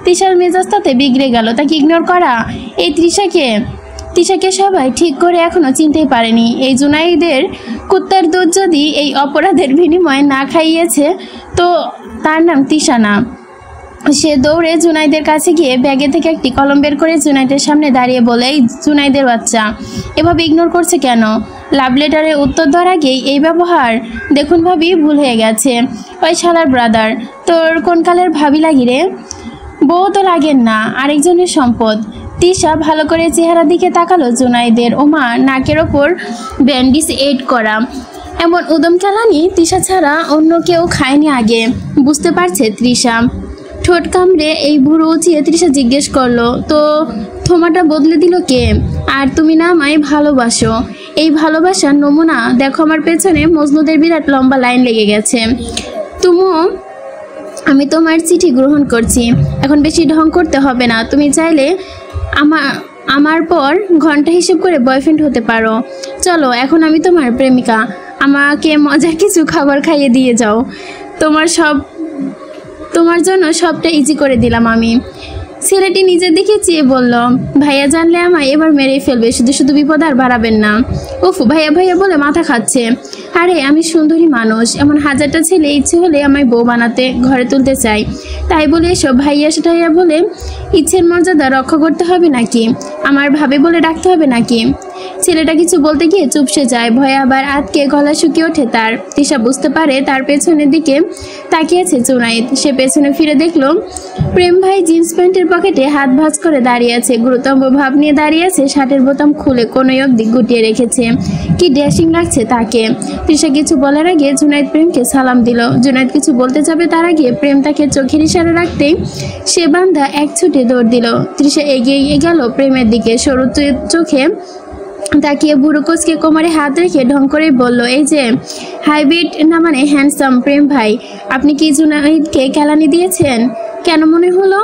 A: তৃষার মেজাজ তাতে বিগড়ে গেল। তাকে ইগনোর করা, এই তৃষাকে সবাই ঠিক করে এখনো চিনতেই পারেনি। এই জুনায়েদের কুত্তার দুধ যদি এই অপরাধের বিনিময়ে না খাইয়েছে তো তার নাম তৃষা না। সে দৌড়ে জুনায়েদের কাছে গিয়ে ব্যাগে থেকে একটি কলম বের করে জুনায়েদের সামনে দাঁড়িয়ে বলে, এই জুনায়েদের বাচ্চা, এভাবে ইগনোর করছে কেন? লাভ লেটারের উত্তর দেওয়ার আগেই এই ব্যবহার? দেখুন ভাবি, ভুল হয়ে গেছে। ওই শালার ব্রাদার, তোর কোন কালের ভাবি লাগি রে? বউ তো লাগেন না, আরেকজনের সম্পদ। তৃষা ভালো করে চেহারা দিকে তাকালো জুনায়েদের। ওমা, নাকের ওপর ব্যান্ডিজ এড করা। এমন উদম চালানি তৃষা ছাড়া অন্য কেউ খায়নি আগে, বুঝতে পারছে তৃষা। ঠোঁট কামড়ে এই ভুরু উঁচিয়ে তৃষা জিজ্ঞেস করলো, তো থমাটা বদলে দিল কে? আর তুমি না আমায় ভালোবাসো, এই ভালোবাসার নমুনা দেখো আমার পেছনে মজনুদের বিরাট লম্বা লাইন লেগে গেছে। আমি তোমার চিঠি গ্রহণ করছি। এখন বেশি ঢং করতে হবে না। তুমি চাইলে আমার পর ঘন্টা হিসেব করে বয়ফ্রেন্ড হতে পারো। চলো, এখন আমি তোমার প্রেমিকা। আমাকে মজার কিছু খাবার খাইয়ে দিয়ে যাও। তোমার জন্য সবটা ইজি করে দিলাম আমি। ছেলেটি নিজের দিকে চেয়ে বলল, ভাইয়া জানলে আমায় এবার মেরেই ফেলবে, শুধু শুধু বিপদ আর বাড়াবেন না। উফ, ভাইয়া ভাইয়া বলে মাথা খাচ্ছে। আরে আমি সুন্দরী মানুষ, এমন হাজারটা ছেলে ইচ্ছে হলে আমায় বউ বানাতে ঘরে তুলতে চাই। তাই বলে এসব ভাইয়া সেটাইয়া বলে ইচ্ছের মর্যাদা রক্ষা করতে হবে নাকি? আমার ভাবে বলে ডাকতে হবে নাকি? ছেলেটা কিছু বলতে গিয়ে চুপসে যায়। ভয়ে আবার আতকে গলা শুকিয়ে ওঠে তার। তৃষা বুঝতে পারে তার পেছনের দিকে তাকিয়েছে জুনায়েদ। সে পেছনে ফিরে দেখলো প্রেম ভাই জিন্স প্যান্টের পকেটে হাত ভাঁজ করে দাঁড়িয়ে আছে, গুরুতম ভাব নিয়ে দাঁড়িয়ে আছে, শার্টের বোতাম খুলে কোনোই অবধি গুটিয়ে রেখেছে। কি ড্যাশিং লাগছে তাকে। তৃষা কিছু বলার আগে জুনায়েদ প্রেমকে সালাম দিল। জুনায়েদ কিছু বলতে যাবে তার আগে প্রেম তাকে চোখের ইশারা রাখতেই সে বান্ধা এক ছুটে দৌড় দিল। তৃষা এগিয়ে গেল প্রেমের দিকে, সরু চোখে তাকিয়ে বুড়ো কোচকে কোমরে হাত রেখে ঢং করে বলল, এই যে হাইব্রিড না মানে হ্যান্ডসাম প্রেম ভাই, আপনি কি জুনায়েদকে কেলানি দিয়েছেন? কেন মনে হলো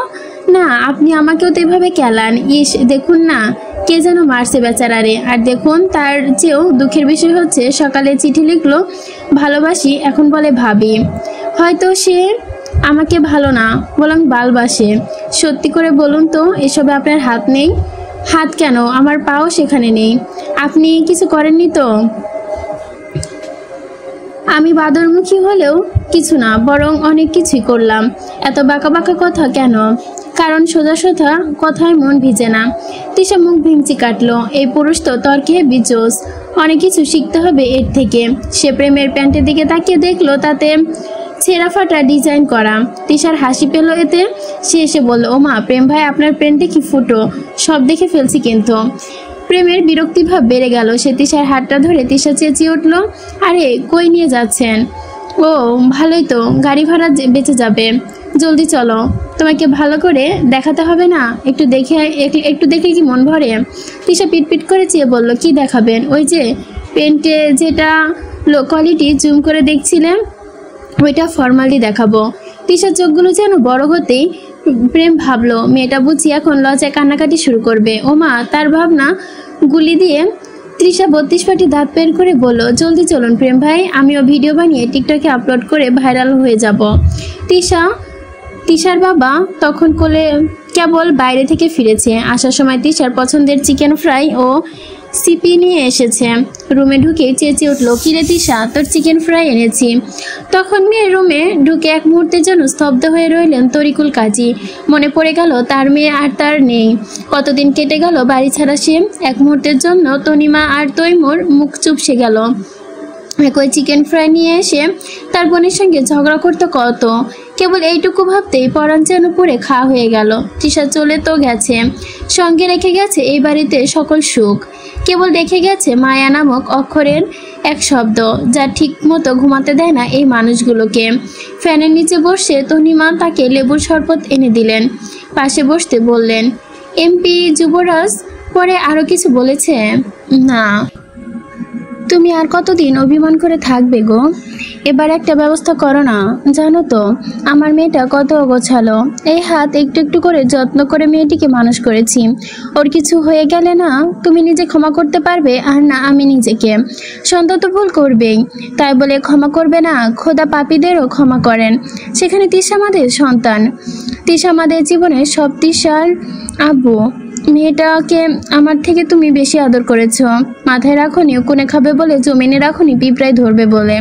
A: না আপনি আমাকেও তো এভাবে কেলান? ইস, দেখুন না কে যেন মারছে বেচারারে। আর দেখুন, তার চেয়েও দুঃখের বিষয় হচ্ছে সকালে চিঠি লিখলো ভালোবাসি, এখন বলে ভাবি। হয়তো সে আমাকে ভালো না বরং ভালোবাসে। সত্যি করে বলুন তো, এসবে আপনার হাত নেই? হাত কেন, আমার পাও সেখানে নেই। আপনি কিছু করেননি তো? আমি বাদরমুখী হলেও কিছু না, বরং অনেক কিছুই করলাম। এত বাঁকা বাঁকা কথা কেন? কারণ সোজা সোজা কথায় মন ভিজে না। তৃষা মুখ ভেঙচি কাটলো। এই পুরুষ তো তর্কে বিজোস, অনেক কিছু শিখতে হবে এর থেকে। সে প্রেমের প্যান্টের দিকে তাকিয়ে দেখলো তাতে ছেঁড়া ফাটা ডিজাইন করা। তৃষার হাসি পেল এতে। সে এসে বলল, ওমা প্রেম ভাই, আপনার প্যান্টে কি ফুটো, সব দেখে ফেলছি কিন্তু। প্রেমের বিরক্তিভাব বেড়ে গেল। সে তৃষার হাতটা ধরে তৃষা চেঁচিয়ে উঠল, আরে কই নিয়ে যাচ্ছেন? ও ভালোই তো, গাড়ি ভাড়া বেঁচে যাবে। জলদি চলো, তোমাকে ভালো করে দেখাতে হবে না? একটু দেখে কি মন ভরে? তৃষা পিটপিট করে চেয়ে বলল, কি দেখাবেন? ওই যে পেন্টে যেটা লো কোয়ালিটি জুম করে দেখছিলেন, ওইটা ফর্মালি দেখাবো। তৃষার চোখগুলো যেন বড় হতেই প্রেম ভাবলো মেয়েটা বুঝি এখন লজ্জায় কান্নাকাটি শুরু করবে। ওমা, তার ভাবনা গুলি দিয়ে তৃষা 32 পাটি দাঁত বের করে বলল, জলদি চলুন প্রেম ভাই, আমিও ভিডিও বানিয়ে টিকটকে আপলোড করে ভাইরাল হয়ে যাব। তৃষার বাবা তখন কেবল বাইরে থেকে ফিরেছে। আসার সময় তৃষার পছন্দের চিকেন ফ্রাই ও সিপি নিয়ে এসেছে। রুমে ঢুকে চেঁচিয়ে উঠল, কিরে তৃষা, তোর চিকেন ফ্রাই এনেছি। তখন মেয়ে রুমে ঢুকে এক মুহূর্তের জন্য স্তব্ধ হয়ে রইলেন তরিকুল কাজী। মনে পড়ে গেল তার মেয়ে আর তার নেই। কতদিন কেটে গেল বাড়ি ছাড়া সে। এক মুহূর্তের জন্য তনিমা আর তৈমুর মুখ চুপসে গেল। একই চিকেন ফ্রাই নিয়ে এসে তার বোনের সঙ্গে ঝগড়া করতে কত। কেবল এইটুকু ভাবতেই পরাণ যেন পুড়ে খাওয়া হয়ে গেল। তৃষা চলে তো গেছে, সঙ্গে রেখে গেছে এই বাড়িতে সকল সুখ। কেবল দেখে গেছে মায়া নামক অক্ষরের এক শব্দ, যা ঠিক মতো ঘুমাতে দেয় না এই মানুষগুলোকে। ফ্যানের নিচে বসে তনিমা তাকে লেবুর শরবত এনে দিলেন, পাশে বসতে বললেন। এমপি যুবরাজ পরে আরো কিছু বলেছে? না। তুমি আর কতদিন অভিমান করে থাকবে গো? এবার একটা ব্যবস্থা করো না। জানো তো আমার মেয়েটা কত অগোছালো। এই হাত একটু একটু করে যত্ন করে মেয়েটিকে মানুষ করেছি। ওর কিছু হয়ে গেলে না তুমি নিজে ক্ষমা করতে পারবে, আর না আমি নিজেকে। সন্তান তো ভুল করবেই, তাই বলে ক্ষমা করবে না? খোদা পাপীদেরও ক্ষমা করেন। সেখানে তিশা আমাদের সন্তান, তিশা আমাদের জীবনের সব। তিশার আব্বু মেয়েটাকে আমার থেকে তুমি বেশি আদর করেছ। মাথায় রাখনি কোণে খাবে বলে, জমিনে রাখনি পিঁপড়ায় ধরবে বলে।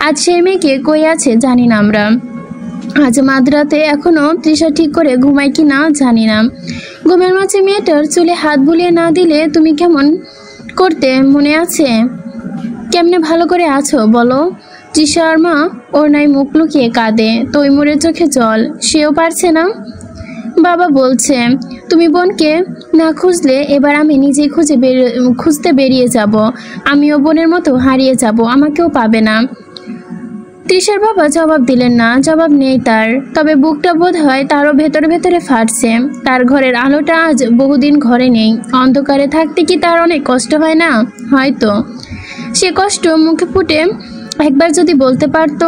A: আজ সেই মেয়েকে কই আছে জানি না আমরা। আজ মাঝরাতে এখনো তৃষা ঠিক করে ঘুমায় কি না জানি না। ঘুমের মাঝে মেয়েটার চুলে হাত বুলিয়ে না দিলে তুমি কেমন করতে মনে আছে? কেমনে ভালো করে আছো বলো? তৃষার মা ওর নাই মুখ লুকিয়ে কাঁদে, তৈমুরের চোখে জল। সেও পারছে না। বাবা বলছে তুমি বোনকে না খুঁজলে এবার আমি নিজেই খুঁজতে বেরিয়ে যাব। আমিও বোনের মতো হারিয়ে যাব, আমাকেও পাবে না। তৃষার বাবা জবাব দিলেন না, জবাব নেই তার। তবে বুকটা বোধ হয় তারও ভেতরে ভেতরে ফাটছে। তার ঘরের আলোটা আজ বহুদিন ঘরে নেই। অন্ধকারে থাকতে কি তার অনেক কষ্ট হয় না? হয়তো। সে কষ্ট মুখে ফুটে একবার যদি বলতে পারত।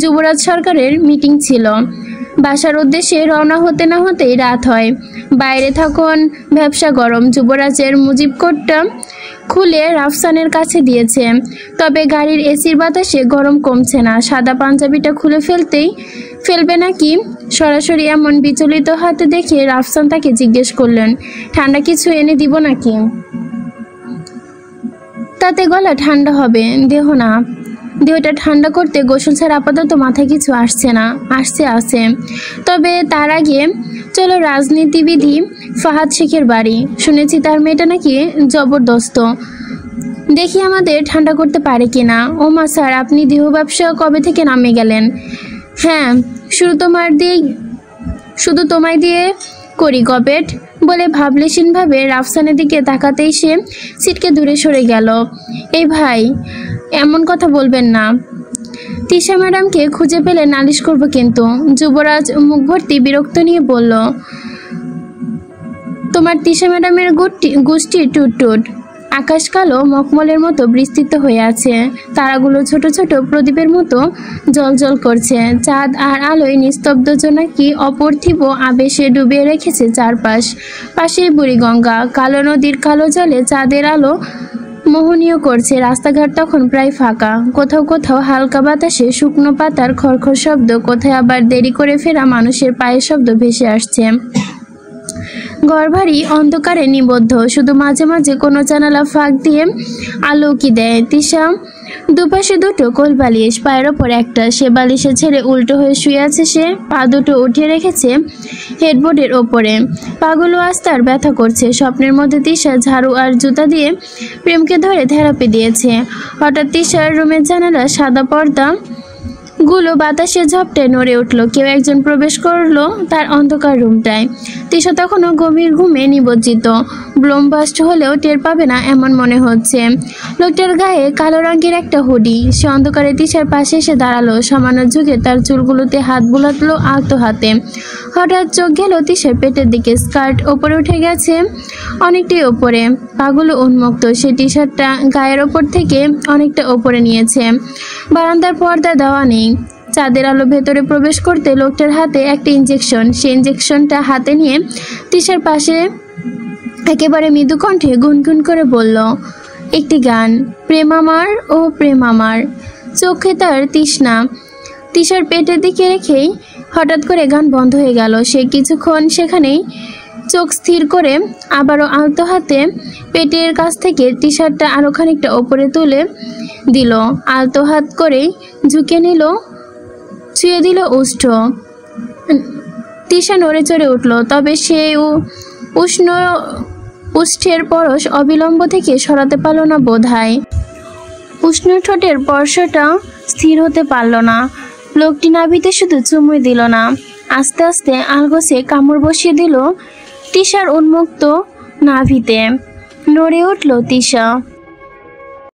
A: যুবরাজ সরকারের মিটিং ছিল। বাসার উদ্দেশ্যে রওনা হতে না হতেই রাত হয়। বাইরে তখন ব্যবসা গরম। যুবরাজের মুজিব কোটটা খুলে রাফসানের কাছে দিয়েছে, তবে গাড়ির এসির বাতাসে গরম কমছে না। সাদা পাঞ্জাবিটা খুলে ফেলবে নাকি সরাসরি এমন বিচলিত হাতে দেখে রাফসান তাকে জিজ্ঞেস করলেন, ঠান্ডা কিছু এনে দিব নাকি? তাতে গলা ঠান্ডা হবে, দেহ না। দেহটা ঠান্ডা করতে গোসল ছাড়া আপাতত মাথায় কিছু আসছে না। আসছে। তবে তার আগে চলো রাজনীতিবিদী ফাহাদ শেখের বাড়ি। শুনেছি তার মেয়েটা নাকি জবরদস্ত। দেখি আমাদের ঠান্ডা করতে পারে কিনা। ও মা স্যার, আপনি দেহ ব্যবসা কবে থেকে নামে গেলেন? হ্যাঁ, শুধু তোমায় দিয়ে করি গবেট বলে ভাবলেশীনভাবে রাফসানের দিকে তাকাতেই সে সিটকে দূরে সরে গেল। এই ভাই, এমন কথা বলবেন না। তিশা ম্যাডামকে খুঁজে পেলে নালিশ করব কিন্তু। যুবরাজ মুখ ভর্তি বিরক্ত নিয়ে বলল, তোমার তিশা ম্যাডামের গোষ্ঠী টুট। আকাশ কালো মখমলের মতো বিস্তৃত হয়ে আছে। তারাগুলো ছোট ছোট প্রদীপের মতো জ্বলজ্বল করছে। চাঁদ আর আলোয় নিস্তব্ধ জোনাকি অপার্থিব আবেশে ডুবিয়ে রেখেছে চারপাশ। পাশেই বুড়িগঙ্গা। কালো নদীর কালো জলে চাঁদের আলো মোহনীয় করছে। রাস্তাঘাট তখন প্রায় ফাঁকা। কোথাও কোথাও হালকা বাতাসে শুকনো পাতার খড়খড় শব্দ, কোথায় আবার দেরি করে ফেরা মানুষের পায়ের শব্দ ভেসে আসছে। ঘরবাড়ি অন্ধকারে নিবদ্ধ, শুধু মাঝে মাঝে কোনো জানালা ফাঁক দিয়ে আলো উকি দেয়। তিশা দুপাশে দুটো কোল বালিশ, পায়ের ওপর একটা। সে বালিশে ছেড়ে উল্টো হয়ে শুয়ে আছে। সে পা দুটো উঠিয়ে রেখেছে হেডবোর্ডের ওপরে। পাগুলো আস্তার ব্যথা করছে। স্বপ্নের মধ্যে তিশা ঝাড়ু আর জুতা দিয়ে প্রেমকে ধরে থেরাপি দিয়েছে। হঠাৎ তিশার রুমের জানালা সাদা পর্দা গুলো বাতাসে ঝপটায় নড়ে উঠল। কেউ একজন প্রবেশ করলো তার অন্ধকার রুমটায়। তিশা তখনও গভীর ঘুমে নিমজ্জিত। ব্রহ্মবাস্ট হলেও টের পাবে না এমন মনে হচ্ছে। লোকটার গায়ে কালো রঙের একটা হুডি। সে অন্ধকারে তিশার পাশে এসে দাঁড়ালো। সামান্য ঝুঁকে তার চুলগুলোতে হাত বুলালো আলতো হাতে। হঠাৎ চোখ গেল তিশার পেটের দিকে। স্কার্ট ওপরে উঠে গেছে, অনেকটাই ওপরে। পাগুলো উন্মুক্ত। সে টি শার্টটা গায়ের ওপর থেকে অনেকটা ওপরে নিয়েছে। বারান্দার পর্দা দেওয়া নেই। চাঁদের আলো ভেতরে প্রবেশ করতে লোকটার হাতে একটা ইঞ্জেকশন। সেই ইঞ্জেকশনটা হাতে নিয়ে তিশার পাশে একেবারে মৃদু কণ্ঠে গুনগুন করে বলল একটি গান, প্রেম আমার ও প্রেম আমার। চোখে তার তৃষ্ণা। তিশার পেটের দিকে রেখেই হঠাৎ করে গান বন্ধ হয়ে গেল। সে কিছুক্ষণ সেখানেই চোখ স্থির করে আবারও আলতো হাতে পেটের কাছ থেকে টি শার্টটা আরো খানিকটা ওপরে তুলে দিল। আলতো হাত করেই ঝুঁকে নিল, ছুঁয়ে দিল উষ্ঠ। তিশা নড়ে চড়ে উঠল, তবে সে উষ্ণ উষ্ঠের পরশ অবিলম্ব থেকে সরাতে পারল না বোধহয়। উষ্ণ ঠোঁটের স্পর্শটা স্থির হতে পারল না। লোকটি নাভিতে শুধু চুমুই দিল না, আস্তে আস্তে আলগোছে কামড় বসিয়ে দিল তিশার উন্মুক্ত নাভিতে। নড়ে উঠল তিশা।